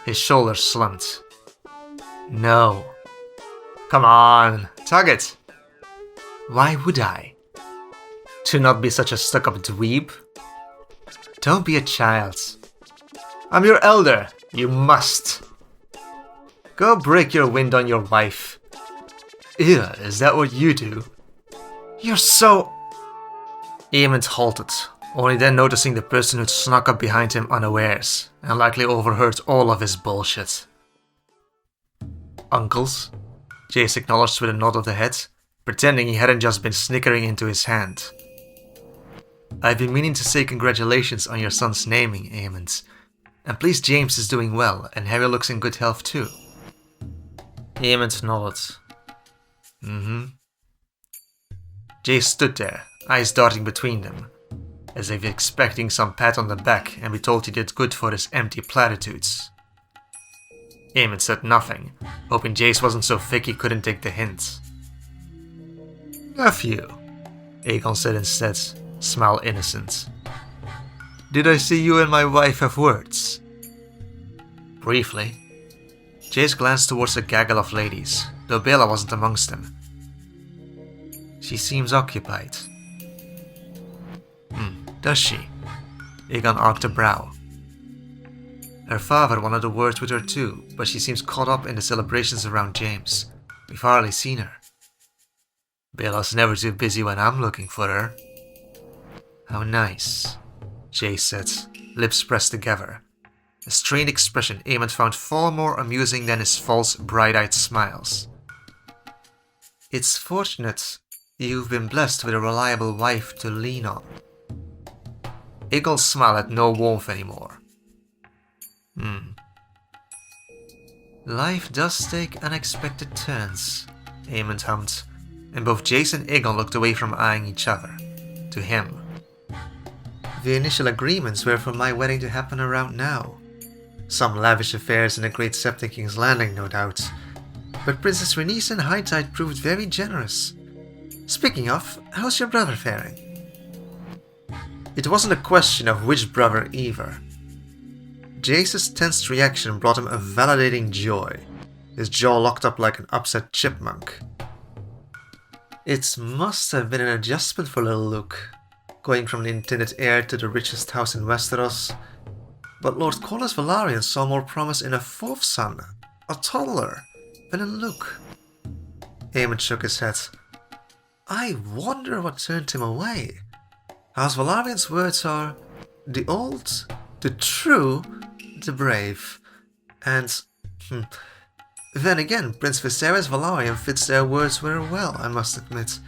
His shoulders slumped. "No." "Come on, tug it." "Why would I?" "To not be such a stuck-up dweeb." "Don't be a child." "I'm your elder, you must." "Go break your wind on your wife." "Ew, is that what you do?" "You're so..." Aemond halted, only then noticing the person who'd snuck up behind him unawares, and likely overheard all of his bullshit. "Uncles?" Jace acknowledged with a nod of the head, pretending he hadn't just been snickering into his hand. "I've been meaning to say congratulations on your son's naming, Aemond. And please James is doing well, and Harry looks in good health too." Aemond nodded. Jace stood there, eyes darting between them, as if expecting some pat on the back and be told he did good for his empty platitudes. Aemond said nothing, hoping Jace wasn't so thick he couldn't take the hint. "Nephew," Aegon said instead, smile innocent. "Did I see you and my wife have words?" Briefly. Jace glanced towards a gaggle of ladies, though Bella wasn't amongst them. "She seems occupied." Does she?" Aegon arched a brow. "Her father wanted a word with her too, but she seems caught up in the celebrations around James. We've hardly seen her." "Bella's never too busy when I'm looking for her." "How nice," Jace said, lips pressed together. A strained expression Aemond found far more amusing than his false, bright-eyed smiles. "It's fortunate you've been blessed with a reliable wife to lean on." Aegon's smile had no warmth anymore. "Life does take unexpected turns," Aemond hummed, and both Jace and Aegon looked away from eyeing each other. To him. "The initial agreements were for my wedding to happen around now. Some lavish affairs in the Great Septon King's Landing, no doubt. But Princess Rhaenys in high tide proved very generous. Speaking of, how's your brother faring?" It wasn't a question of which brother either. Jace's tensed reaction brought him a validating joy, his jaw locked up like an upset chipmunk. It must have been an adjustment for little Luke, going from the intended heir to the richest house in Westeros. But Lord Corlys Velaryon saw more promise in a fourth son, a toddler, than in Luke. Aemond shook his head. "I wonder what turned him away. House Velaryon's words are, The old, the true, the brave. And, then again, Prince Viserys Velaryon fits their words very well, I must admit.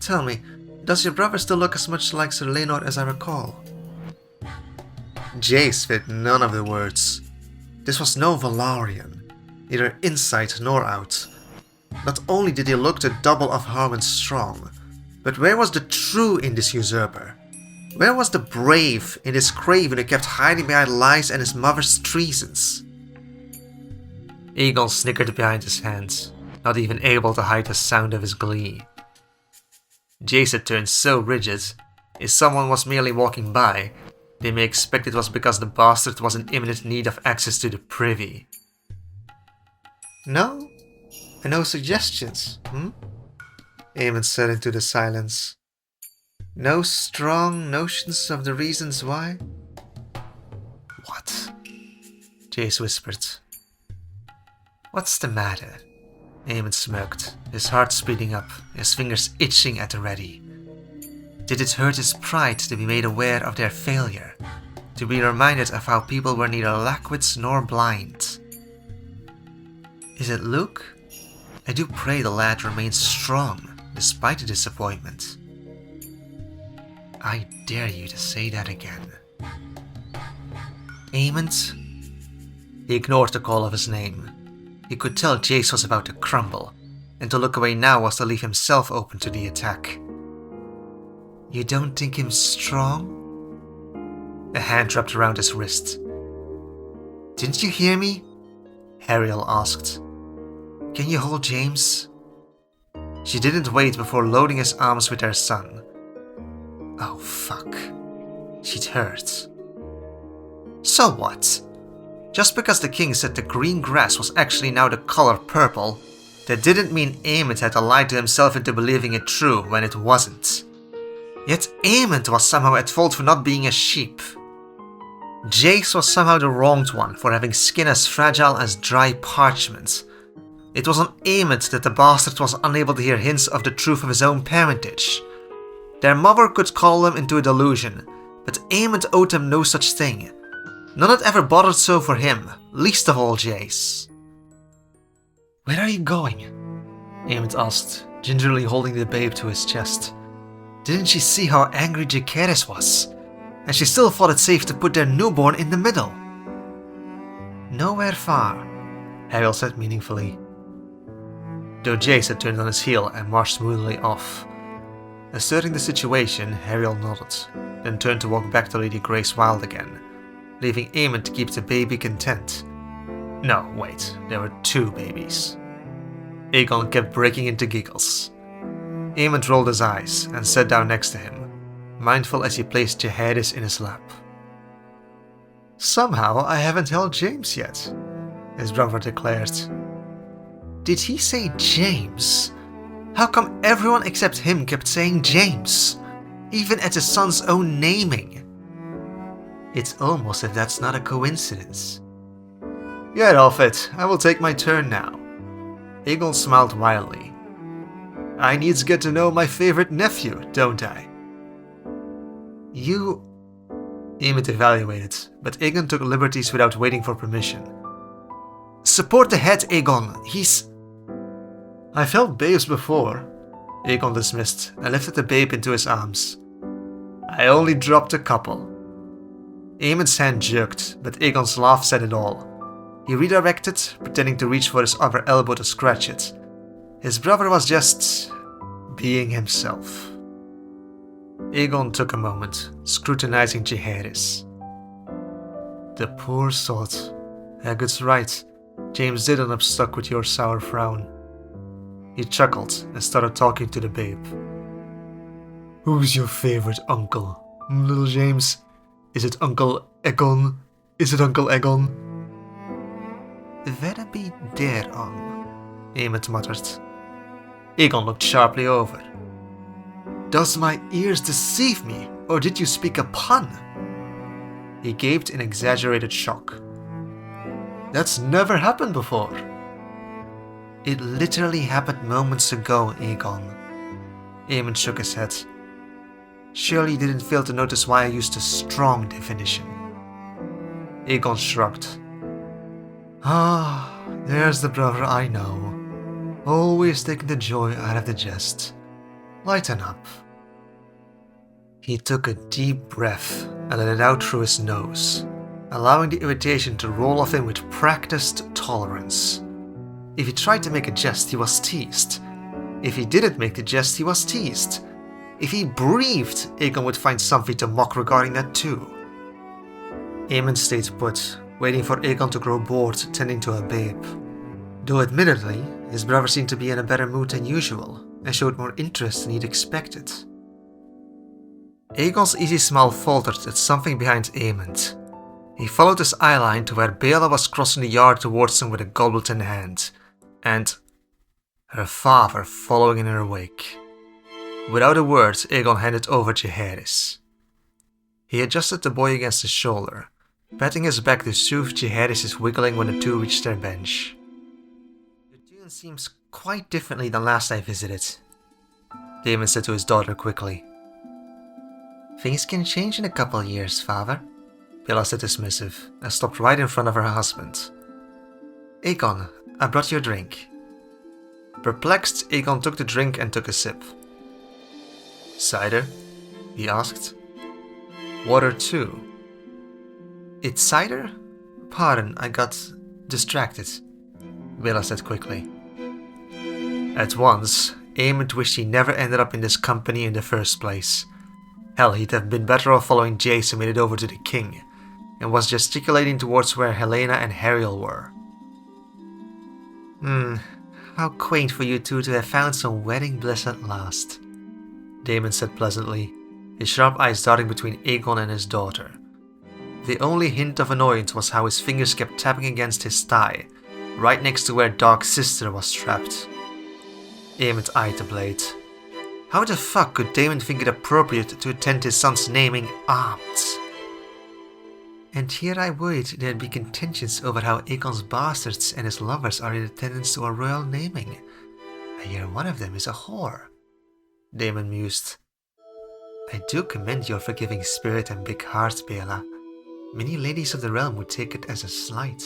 Tell me, does your brother still look as much like Sir Leonard as I recall? Jace fit none of the words. This was no Velaryon, neither inside nor out. Not only did he look the double of Harwin strong, but where was the true in this usurper? Where was the brave in this craven who kept hiding behind lies and his mother's treasons? Aegon snickered behind his hands, not even able to hide the sound of his glee. Jace had turned so rigid, if someone was merely walking by, they may expect it was because the bastard was in imminent need of access to the privy. No? And no suggestions, Aemon said into the silence. No strong notions of the reasons why? What? Jace whispered. What's the matter? Aemon smirked, his heart speeding up, his fingers itching at the ready. Did it hurt his pride to be made aware of their failure? To be reminded of how people were neither lackwits nor blind? Is it Luke? I do pray the lad remains strong, despite the disappointment. I dare you to say that again. Aemon? He ignored the call of his name. He could tell Jace was about to crumble, and to look away now was to leave himself open to the attack. You don't think him strong? A hand wrapped around his wrist. Didn't you hear me? Ariel asked. Can you hold James? She didn't wait before loading his arms with her son. Oh fuck. She'd heard. So what? Just because the king said the green grass was actually now the color purple, that didn't mean Aemond had to lie to himself into believing it true when it wasn't. Yet Aemond was somehow at fault for not being a sheep. Jace was somehow the wronged one for having skin as fragile as dry parchment. It was on Aemond that the bastard was unable to hear hints of the truth of his own parentage. Their mother could call them into a delusion, but Aemond owed them no such thing. None had ever bothered so for him, least of all Jace. Where are you going? Aemond asked, gingerly holding the babe to his chest. Didn't she see how angry Jacaerys was? And she still thought it safe to put their newborn in the middle. Nowhere far, Ariel said meaningfully. Though Jace had turned on his heel and marched smoothly off. Asserting the situation, Ariel nodded, then turned to walk back to Lady Gracewild again, leaving Aemond to keep the baby content. No, wait, there were two babies. Aegon kept breaking into giggles. Aemond rolled his eyes and sat down next to him, mindful as he placed Jaehaerys in his lap. Somehow I haven't held James yet, his brother declared. Did he say James? How come everyone except him kept saying James, even at his son's own naming? It's almost as if that's not a coincidence. Get off it, I will take my turn now. Aegon smiled wildly. I need to get to know my favorite nephew, don't I? You... Aemond evaluated, but Aegon took liberties without waiting for permission. Support the head, Aegon, he's... I felt babes before, Aegon dismissed and lifted the babe into his arms. I only dropped a couple. Aemond's hand jerked, but Aegon's laugh said it all. He redirected, pretending to reach for his other elbow to scratch it. His brother was just... being himself. Aegon took a moment, scrutinizing Jaehaerys. The poor sod. Haggard's right. James did end up stuck with your sour frown. He chuckled and started talking to the babe. Who's your favorite uncle? Little James? Is it Uncle Aegon? Is it Uncle Aegon? Verre be thereon, Aemond muttered. Aegon looked sharply over. Does my ears deceive me, or did you speak a pun? He gaped in exaggerated shock. That's never happened before. It literally happened moments ago, Aegon. Aemond shook his head. Surely you didn't fail to notice why I used a strong definition. Aegon shrugged. Ah, there's the brother I know. Always taking the joy out of the jest. Lighten up. He took a deep breath and let it out through his nose, allowing the irritation to roll off him with practiced tolerance. If he tried to make a jest, he was teased. If he didn't make the jest, he was teased. If he breathed, Aegon would find something to mock regarding that too. Aemon stayed put, waiting for Aegon to grow bored tending to a babe. Though admittedly, his brother seemed to be in a better mood than usual, and showed more interest than he'd expected. Aegon's easy smile faltered at something behind Aemond. He followed his eyeline to where Bela was crossing the yard towards him with a goblet in hand, and her father following in her wake. Without a word, Aegon handed over Jaehaerys. He adjusted the boy against his shoulder, patting his back to soothe Jaehaerys' wiggling when the two reached their bench. Your tune seems quite differently than last I visited, Daemon said to his daughter quickly. Things can change in a couple years, father, Bella said dismissive, and stopped right in front of her husband. Aegon, I brought you a drink. Perplexed, Aegon took the drink and took a sip. Cider? He asked. Water too. It's cider? Pardon, I got distracted, Bella said quickly. At once, Aemond wished he never ended up in this company in the first place. Hell, he'd have been better off following Jace who made it over to the king, and was gesticulating towards where Helena and Hariel were. How quaint for you two to have found some wedding bliss at last, Daemon said pleasantly, his sharp eyes darting between Aegon and his daughter. The only hint of annoyance was how his fingers kept tapping against his thigh, right next to where Dark's sister was trapped. Aemond eyed the blade. How the fuck could Daemon think it appropriate to attend his son's naming aunt? And here I worried there'd be contentions over how Aegon's bastards and his lovers are in attendance to a royal naming. I hear one of them is a whore, Daemon mused. I do commend your forgiving spirit and big heart, Bela. Many ladies of the realm would take it as a slight.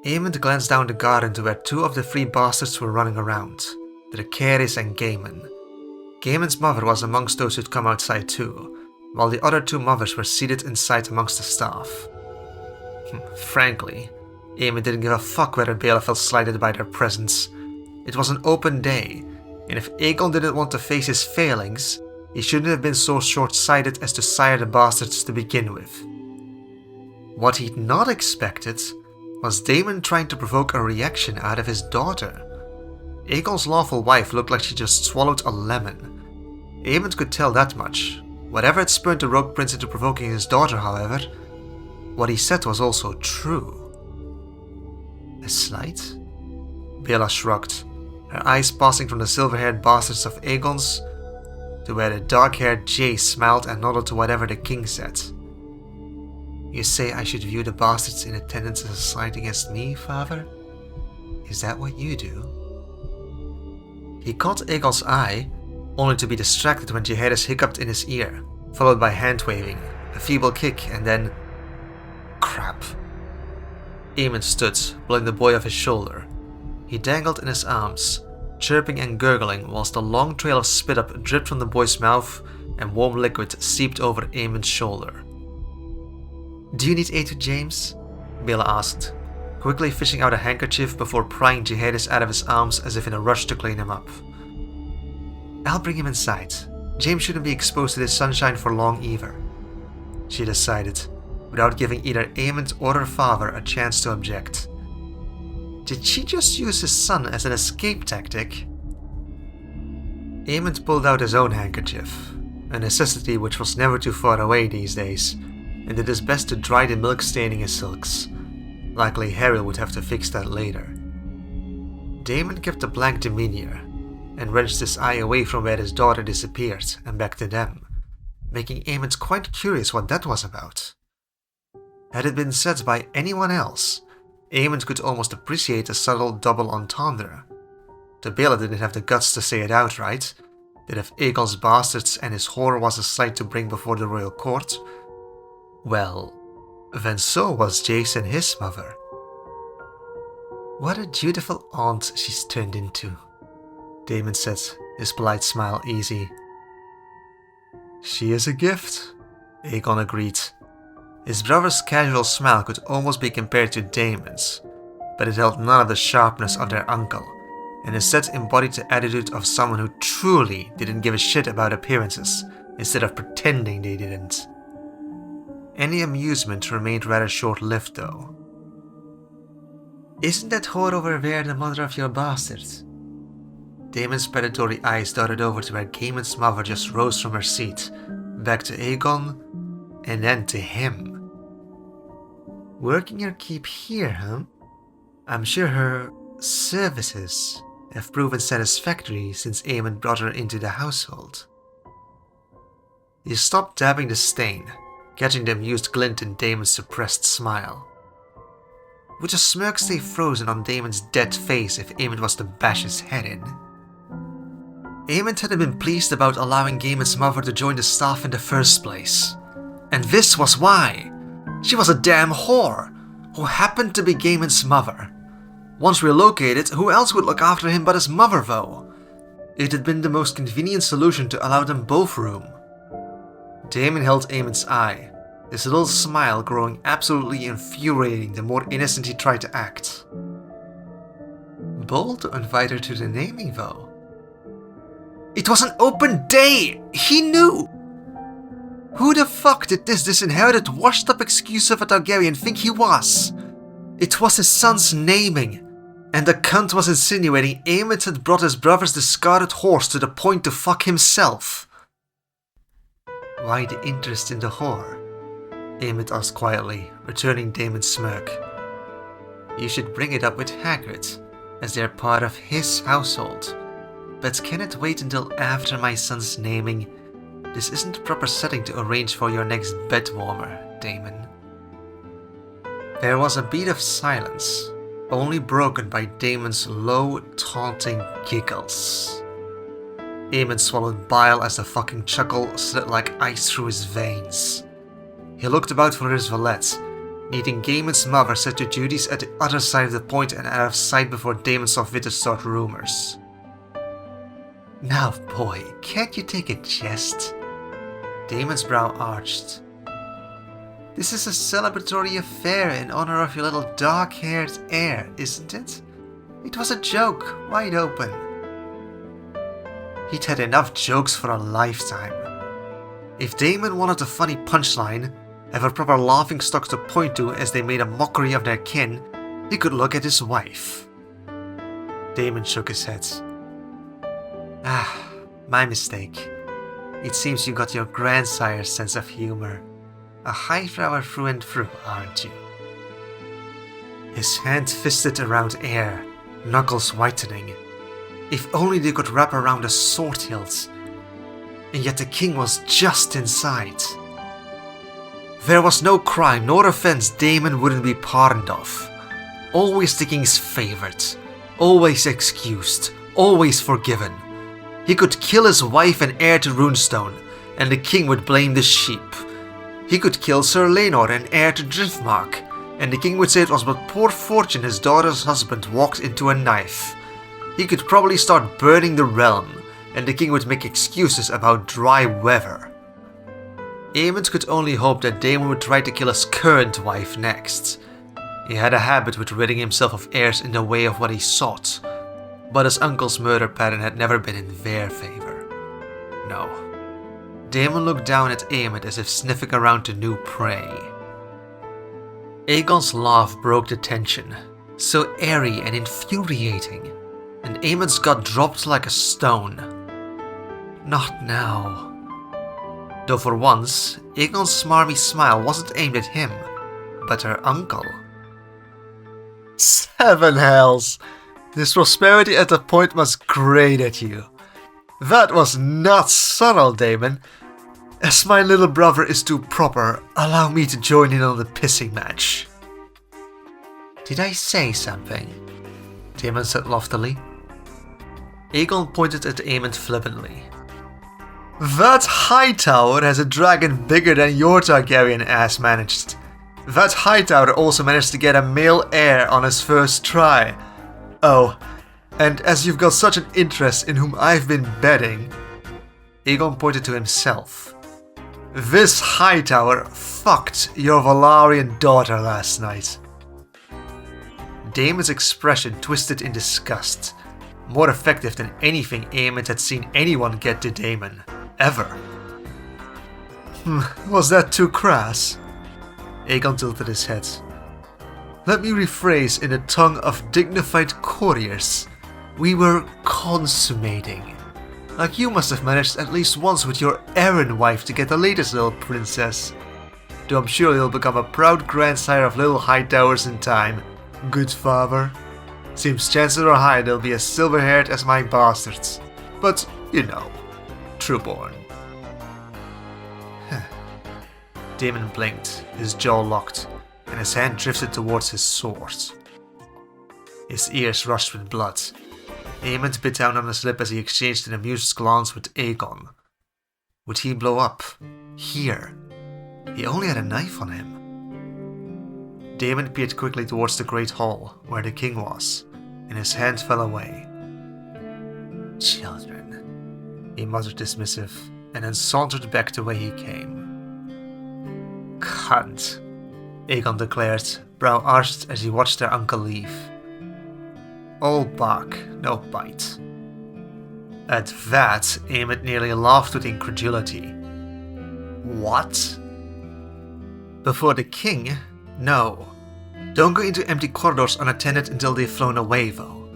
Aemond glanced down the garden to where two of the three bastards were running around, Dracarys and Gaemon. Gaemon's mother was amongst those who'd come outside too, while the other two mothers were seated inside amongst the staff. Frankly, Aemond didn't give a fuck whether Bela felt slighted by their presence. It was an open day, and if Aegon didn't want to face his failings, he shouldn't have been so short-sighted as to sire the bastards to begin with. What he'd not expected was Daemon trying to provoke a reaction out of his daughter. Aegon's lawful wife looked like she just swallowed a lemon. Aemond could tell that much. Whatever had spurned the Rogue Prince into provoking his daughter, however, what he said was also true. A slight? Bela shrugged, her eyes passing from the silver-haired bastards of Aegon's to where the dark-haired Jace smiled and nodded to whatever the king said. You say I should view the bastards in attendance as a slight against me, father? Is that what you do? He caught Aegon's eye, only to be distracted when Jaehaerys hiccuped in his ear, followed by hand-waving, a feeble kick, and then... crap. Aemond stood, pulling the boy off his shoulder. He dangled in his arms, chirping and gurgling whilst a long trail of spit-up dripped from the boy's mouth and warm liquid seeped over Aemond's shoulder. Do you need aid with James? Bela asked, quickly fishing out a handkerchief before prying Jaehaerys out of his arms as if in a rush to clean him up. I'll bring him inside. James shouldn't be exposed to this sunshine for long either, she decided, without giving either Aemond or her father a chance to object. Did she just use his son as an escape tactic? Aemond pulled out his own handkerchief, a necessity which was never too far away these days, and did his best to dry the milk staining his silks. Likely Hariel would have to fix that later. Daemon kept a blank demeanor, and wrenched his eye away from where his daughter disappeared and back to them, making Aemond quite curious what that was about. Had it been said by anyone else, Aemond could almost appreciate a subtle double entendre. The Bela didn't have the guts to say it outright, that if Aegon's bastards and his whore was a sight to bring before the royal court, well, then so was Jason his mother. What a dutiful aunt she's turned into, Daemon said, his polite smile easy. She is a gift, Aegon agreed. His brother's casual smile could almost be compared to Daemon's, but it held none of the sharpness of their uncle, and instead embodied the attitude of someone who truly didn't give a shit about appearances, instead of pretending they didn't. Any amusement remained rather short-lived though. Isn't that whore over there the mother of your bastard? Daemon's predatory eyes darted over to where Daemon's mother just rose from her seat, back to Aegon, and then to him. Working your keep here, huh? I'm sure her services have proven satisfactory since Aemon brought her into the household. He stopped dabbing the stain, catching the amused glint in Daemon's suppressed smile. Would a smirk stay frozen on Daemon's dead face if Aemon was to bash his head in? Aemon hadn't been pleased about allowing Daemon's mother to join the staff in the first place. And this was why. She was a damn whore, who happened to be Daemon's mother. Once relocated, who else would look after him but his mother though? It had been the most convenient solution to allow them both room. Daemon held Aemon's eye, his little smile growing absolutely infuriating the more innocent he tried to act. Bold to invite her to the naming though. It was an open day! He knew! Who the fuck did this disinherited washed up excuse of a Targaryen think he was? It was his son's naming, and the cunt was insinuating Aemon had brought his brother's discarded horse to the point to fuck himself. Why the interest in the whore? Aemon asked quietly, returning Daemon's smirk. You should bring it up with Hagrid, as they're part of his household. But can it wait until after my son's naming? This isn't the proper setting to arrange for your next bed warmer, Daemon. There was a beat of silence, only broken by Daemon's low, taunting giggles. Aemon swallowed bile as the fucking chuckle slid like ice through his veins. He looked about for his valet, needing Daemon's mother set to duties at the other side of the point and out of sight before Daemon saw fit to start rumors. Now boy, can't you take a jest? Daemon's brow arched. This is a celebratory affair in honor of your little dark-haired heir, isn't it? It was a joke, wide open. He'd had enough jokes for a lifetime. If Daemon wanted a funny punchline, have a proper laughingstock to point to as they made a mockery of their kin, he could look at his wife. Daemon shook his head. Ah, my mistake. It seems you got your grandsire's sense of humor. A highflower through and through, aren't you? His hand fisted around air, knuckles whitening. If only they could wrap around the sword hilts. And yet the king was just inside. There was no crime nor offense Daemon wouldn't be pardoned of. Always the king's favorite. Always excused. Always forgiven. He could kill his wife and heir to Runestone, and the king would blame the sheep. He could kill Sir Laenor and heir to Driftmark, and the king would say it was but poor fortune his daughter's husband walked into a knife. He could probably start burning the realm, and the king would make excuses about dry weather. Aemon could only hope that Daemon would try to kill his current wife next. He had a habit with ridding himself of heirs in the way of what he sought, but his uncle's murder pattern had never been in their favor. No. Daemon looked down at Aemon as if sniffing around to new prey. Aegon's laugh broke the tension, so airy and infuriating, and Aemon's gut dropped like a stone. Not now. Though for once, Aegon's smarmy smile wasn't aimed at him, but her uncle. Seven hells! This prosperity at the point must grate at you. That was not subtle, Daemon. As my little brother is too proper, allow me to join in on the pissing match. Did I say something? Daemon said loftily. Aegon pointed at Aemon flippantly. That Hightower has a dragon bigger than your Targaryen ass managed. That Hightower also managed to get a male heir on his first try. Oh, and as you've got such an interest in whom I've been betting... Aegon pointed to himself. This Hightower fucked your Valyrian daughter last night. Daemon's expression twisted in disgust, more effective than anything Aemond had seen anyone get to Daemon, ever. Was that too crass? Aegon tilted his head. Let me rephrase in the tongue of dignified courtiers. We were consummating. Like you must have managed at least once with your errand wife to get the latest little princess. Though I'm sure you'll become a proud grandsire of little Hightowers in time. Good father. Seems chances are high they'll be as silver-haired as my bastards. But, you know, trueborn. Daemon blinked, his jaw locked, and his hand drifted towards his sword. His ears rushed with blood. Aemond bit down on his lip as he exchanged an amused glance with Aegon. Would he blow up? Here? He only had a knife on him. Daemon peered quickly towards the Great Hall, where the king was, and his hand fell away. Children, he muttered dismissive, and then sauntered back the way he came. Cunt, Aegon declared, brow arched as he watched their uncle leave. All bark, no bite. At that, Aemond nearly laughed with incredulity. What? Before the king? No. Don't go into empty corridors unattended until they've flown away, though.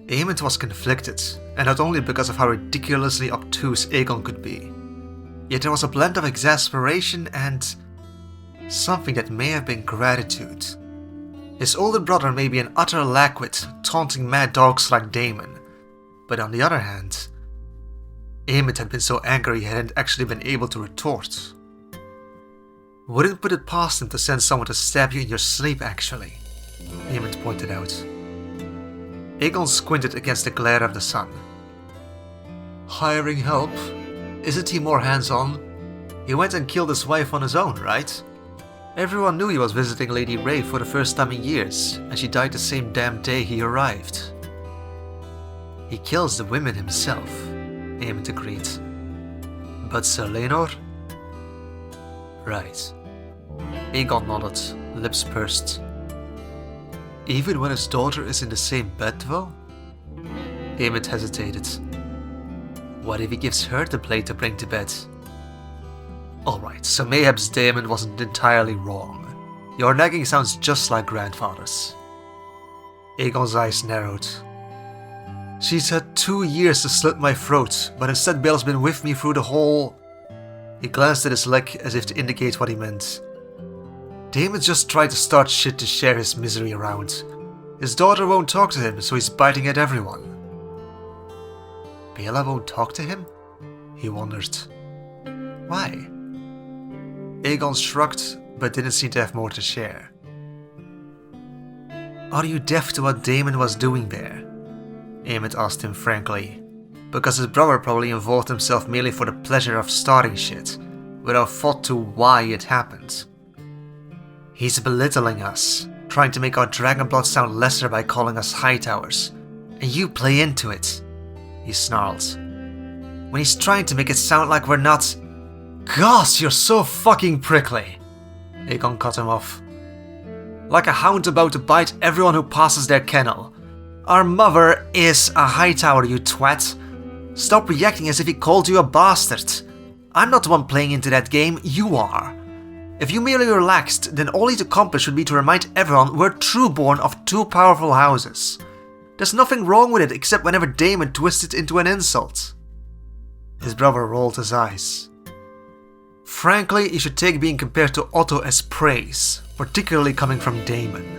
Aemond was conflicted, and not only because of how ridiculously obtuse Aegon could be. Yet there was a blend of exasperation and... something that may have been gratitude. His older brother may be an utter lackwit, taunting mad dogs like Daemon, but on the other hand, Aemond had been so angry he hadn't actually been able to retort. Wouldn't put it past him to send someone to stab you in your sleep, actually, Aemond pointed out. Aegon squinted against the glare of the sun. Hiring help? Isn't he more hands-on? He went and killed his wife on his own, right? Everyone knew he was visiting Lady Ray for the first time in years, and she died the same damn day he arrived. He kills the women himself, Aemond agreed. But Sir Laenor? Right. Aegon nodded, lips pursed. Even when his daughter is in the same bed, though? Aemond hesitated. What if he gives her the blade to bring to bed? Alright, so mayhaps Daemon wasn't entirely wrong. Your nagging sounds just like grandfather's. Aegon's eyes narrowed. She's had 2 years to slit my throat, but instead Bale's been with me through the whole... He glanced at his leg as if to indicate what he meant. Daemon just tried to start shit to share his misery around. His daughter won't talk to him, so he's biting at everyone. Bella won't talk to him? He wondered. Why? Aegon shrugged, but didn't seem to have more to share. Are you deaf to what Daemon was doing there? Aemond asked him frankly, because his brother probably involved himself merely for the pleasure of starting shit, without thought to why it happened. He's belittling us, trying to make our dragonblood sound lesser by calling us Hightowers, and you play into it, he snarled. When he's trying to make it sound like we're not... Gosh, you're so fucking prickly! Aegon cut him off. Like a hound about to bite everyone who passes their kennel. Our mother is a Hightower, you twat. Stop reacting as if he called you a bastard. I'm not the one playing into that game, you are. If you merely relaxed, then all he'd accomplish would be to remind everyone we're trueborn of 2 powerful houses. There's nothing wrong with it except whenever Daemon twists it into an insult. His brother rolled his eyes. Frankly, you should take being compared to Otto as praise, particularly coming from Daemon.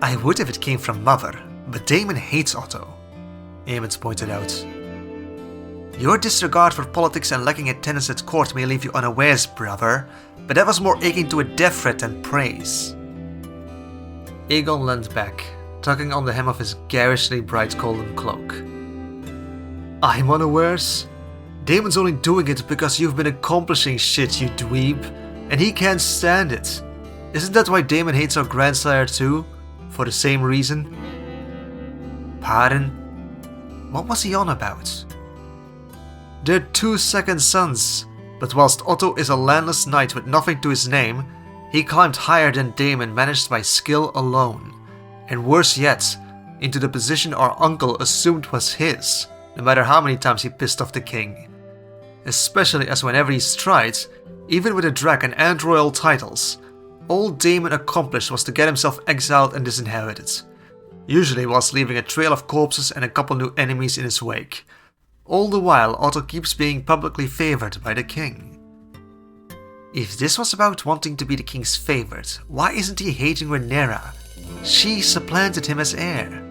I would if it came from Mother, but Daemon hates Otto, Aemond pointed out. Your disregard for politics and lacking attendance at court may leave you unawares, brother, but that was more akin to a death threat than praise. Aegon leaned back, tugging on the hem of his garishly bright golden cloak. I'm unawares? Damon's only doing it because you've been accomplishing shit, you dweeb, and he can't stand it. Isn't that why Damon hates our grandsire too? For the same reason? Pardon? What was he on about? They're 2 second sons, but whilst Otto is a landless knight with nothing to his name, he climbed higher than Damon managed by skill alone. And worse yet, into the position our uncle assumed was his, no matter how many times he pissed off the king. Especially as whenever he's tried, even with a dragon and royal titles, all Damon accomplished was to get himself exiled and disinherited, usually whilst leaving a trail of corpses and a couple new enemies in his wake. All the while Otto keeps being publicly favoured by the king. If this was about wanting to be the king's favourite, why isn't he hating Rhaenyra? She supplanted him as heir.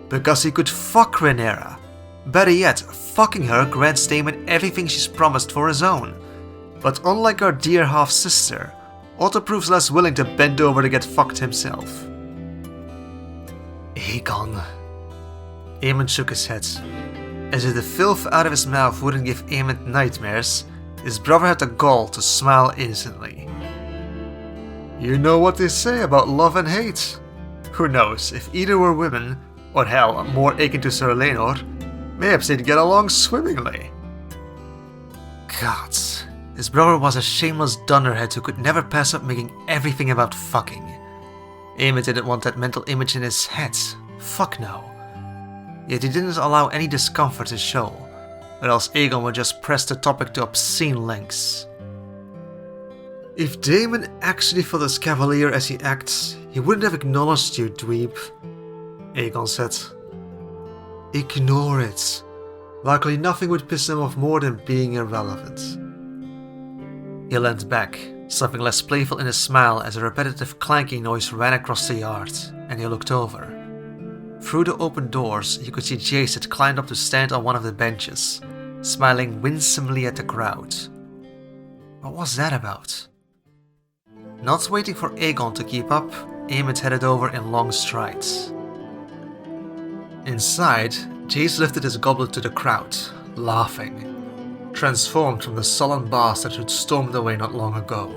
Because he could fuck Rhaenyra. Better yet, fucking her grants Damon everything she's promised for his own. But unlike our dear half-sister, Otto proves less willing to bend over to get fucked himself. Aegon. Aemond shook his head. As if the filth out of his mouth wouldn't give Aemond nightmares, his brother had the gall to smile innocently. You know what they say about love and hate. Who knows, if either were women, or hell, more akin to Sir Laenor, mayhaps they'd get along swimmingly. God, his brother was a shameless dunderhead who could never pass up making everything about fucking. Aemond didn't want that mental image in his head. Fuck no. Yet he didn't allow any discomfort to show, or else Aegon would just press the topic to obscene lengths. If Daemon actually felt as cavalier as he acts, he wouldn't have acknowledged you, dweeb, Aegon said. Ignore it. Likely nothing would piss him off more than being irrelevant. He leaned back, something less playful in his smile as a repetitive clanking noise ran across the yard, and he looked over. Through the open doors, you could see Jace had climbed up to stand on one of the benches, smiling winsomely at the crowd. What was that about? Not waiting for Aegon to keep up, Aemond headed over in long strides. Inside, Jace lifted his goblet to the crowd, laughing, transformed from the sullen bastard who'd stormed away not long ago.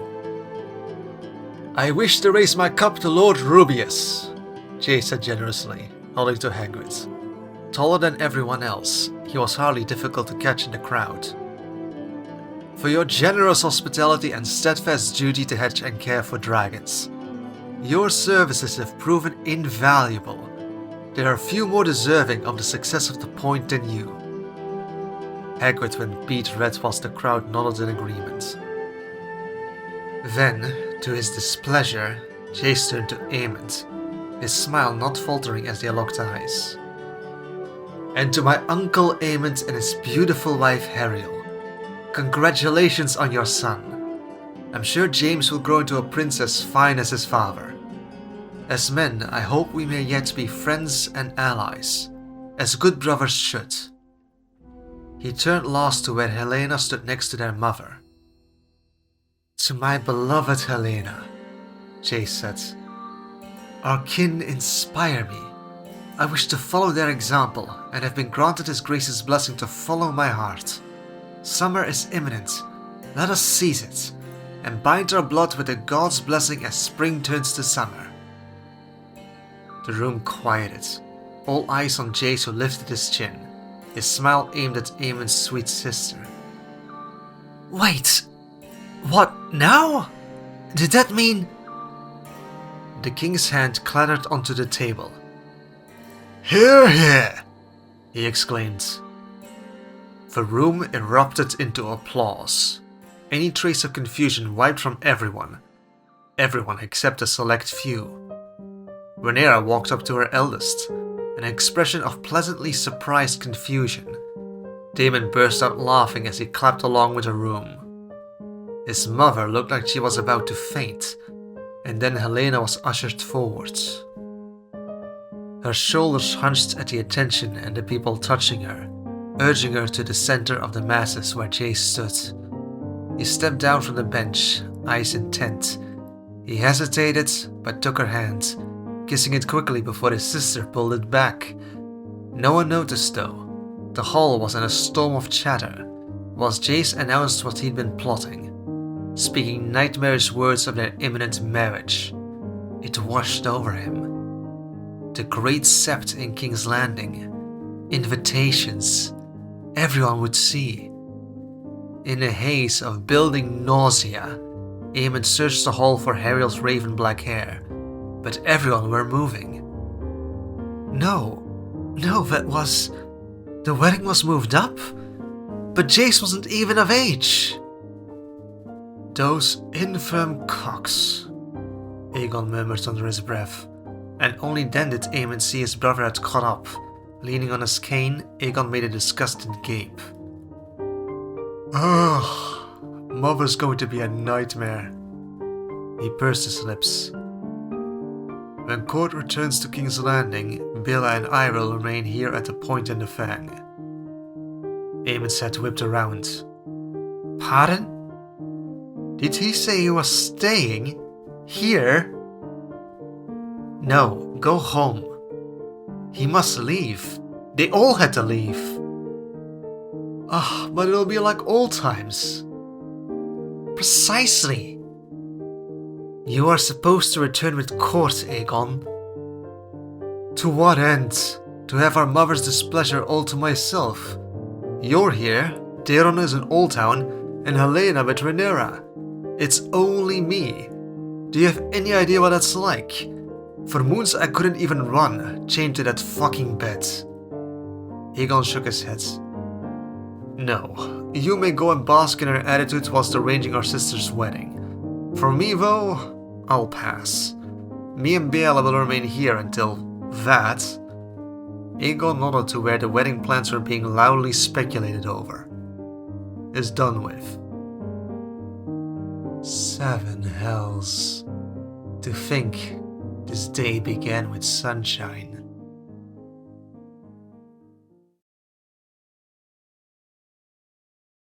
I wish to raise my cup to Lord Rubius, Jace said generously, nodding to Hagrid. Taller than everyone else, he was hardly difficult to catch in the crowd. For your generous hospitality and steadfast duty to hedge and care for dragons. Your services have proven invaluable. There are few more deserving of the success of the point than you. Hagrid went beet red whilst the crowd nodded in agreement. Then, to his displeasure, Jace turned to Aemond, his smile not faltering as they locked eyes. And to my uncle Aemond and his beautiful wife Hariel. Congratulations on your son. I'm sure James will grow into a prince as fine as his father. As men, I hope we may yet be friends and allies, as good brothers should. He turned last to where Helena stood next to their mother. To my beloved Helena, Jace said. Our kin inspire me. I wish to follow their example, and have been granted His Grace's blessing to follow my heart. Summer is imminent. Let us seize it, and bind our blood with the god's blessing as spring turns to summer. The room quieted, all eyes on Jace who lifted his chin, his smile aimed at Aemond's sweet sister. Wait! What now? Did that mean... The king's hand clattered onto the table. Hear, hear! He exclaimed. The room erupted into applause. Any trace of confusion wiped from everyone. Everyone except a select few. Rhaenyra walked up to her eldest, an expression of pleasantly surprised confusion. Daemon burst out laughing as he clapped along with the room. His mother looked like she was about to faint, and then Helena was ushered forward. Her shoulders hunched at the attention and the people touching her, urging her to the center of the masses where Jace stood. He stepped down from the bench, eyes intent. He hesitated, but took her hand, kissing it quickly before his sister pulled it back. No one noticed though. The hall was in a storm of chatter, whilst Jace announced what he'd been plotting, speaking nightmarish words of their imminent marriage. It washed over him. The Great Sept in King's Landing. Invitations. Everyone would see. In a haze of building nausea, Eamon searched the hall for Hariel's raven black hair, but everyone were moving. No, that was... The wedding was moved up? But Jace wasn't even of age! Those infirm cocks, Aegon murmured under his breath, and only then did Eamon see his brother had caught up. Leaning on his cane, Aegon made a disgusted gape. Ugh, Mother's going to be a nightmare. He pursed his lips. When court returns to King's Landing, Bella and I will remain here at the Point and the Fang. Aemon's head whipped around. Pardon? Did he say he was staying? Here? No, go home. He must leave. They all had to leave. Ah, but it'll be like old times. Precisely. You are supposed to return with court, Aegon. To what end? To have our mother's displeasure all to myself. You're here, Daeron is in Old Town, and Helena with Rhaenyra. It's only me. Do you have any idea what that's like? For moons I couldn't even run, chained to that fucking bed. Aegon shook his head. No, you may go and bask in her attitude whilst arranging our sister's wedding. For me though, I'll pass. Me and Bella will remain here until that... Aegon nodded to where the wedding plans were being loudly speculated over. Is done with. 7 hells. To think this day began with sunshine.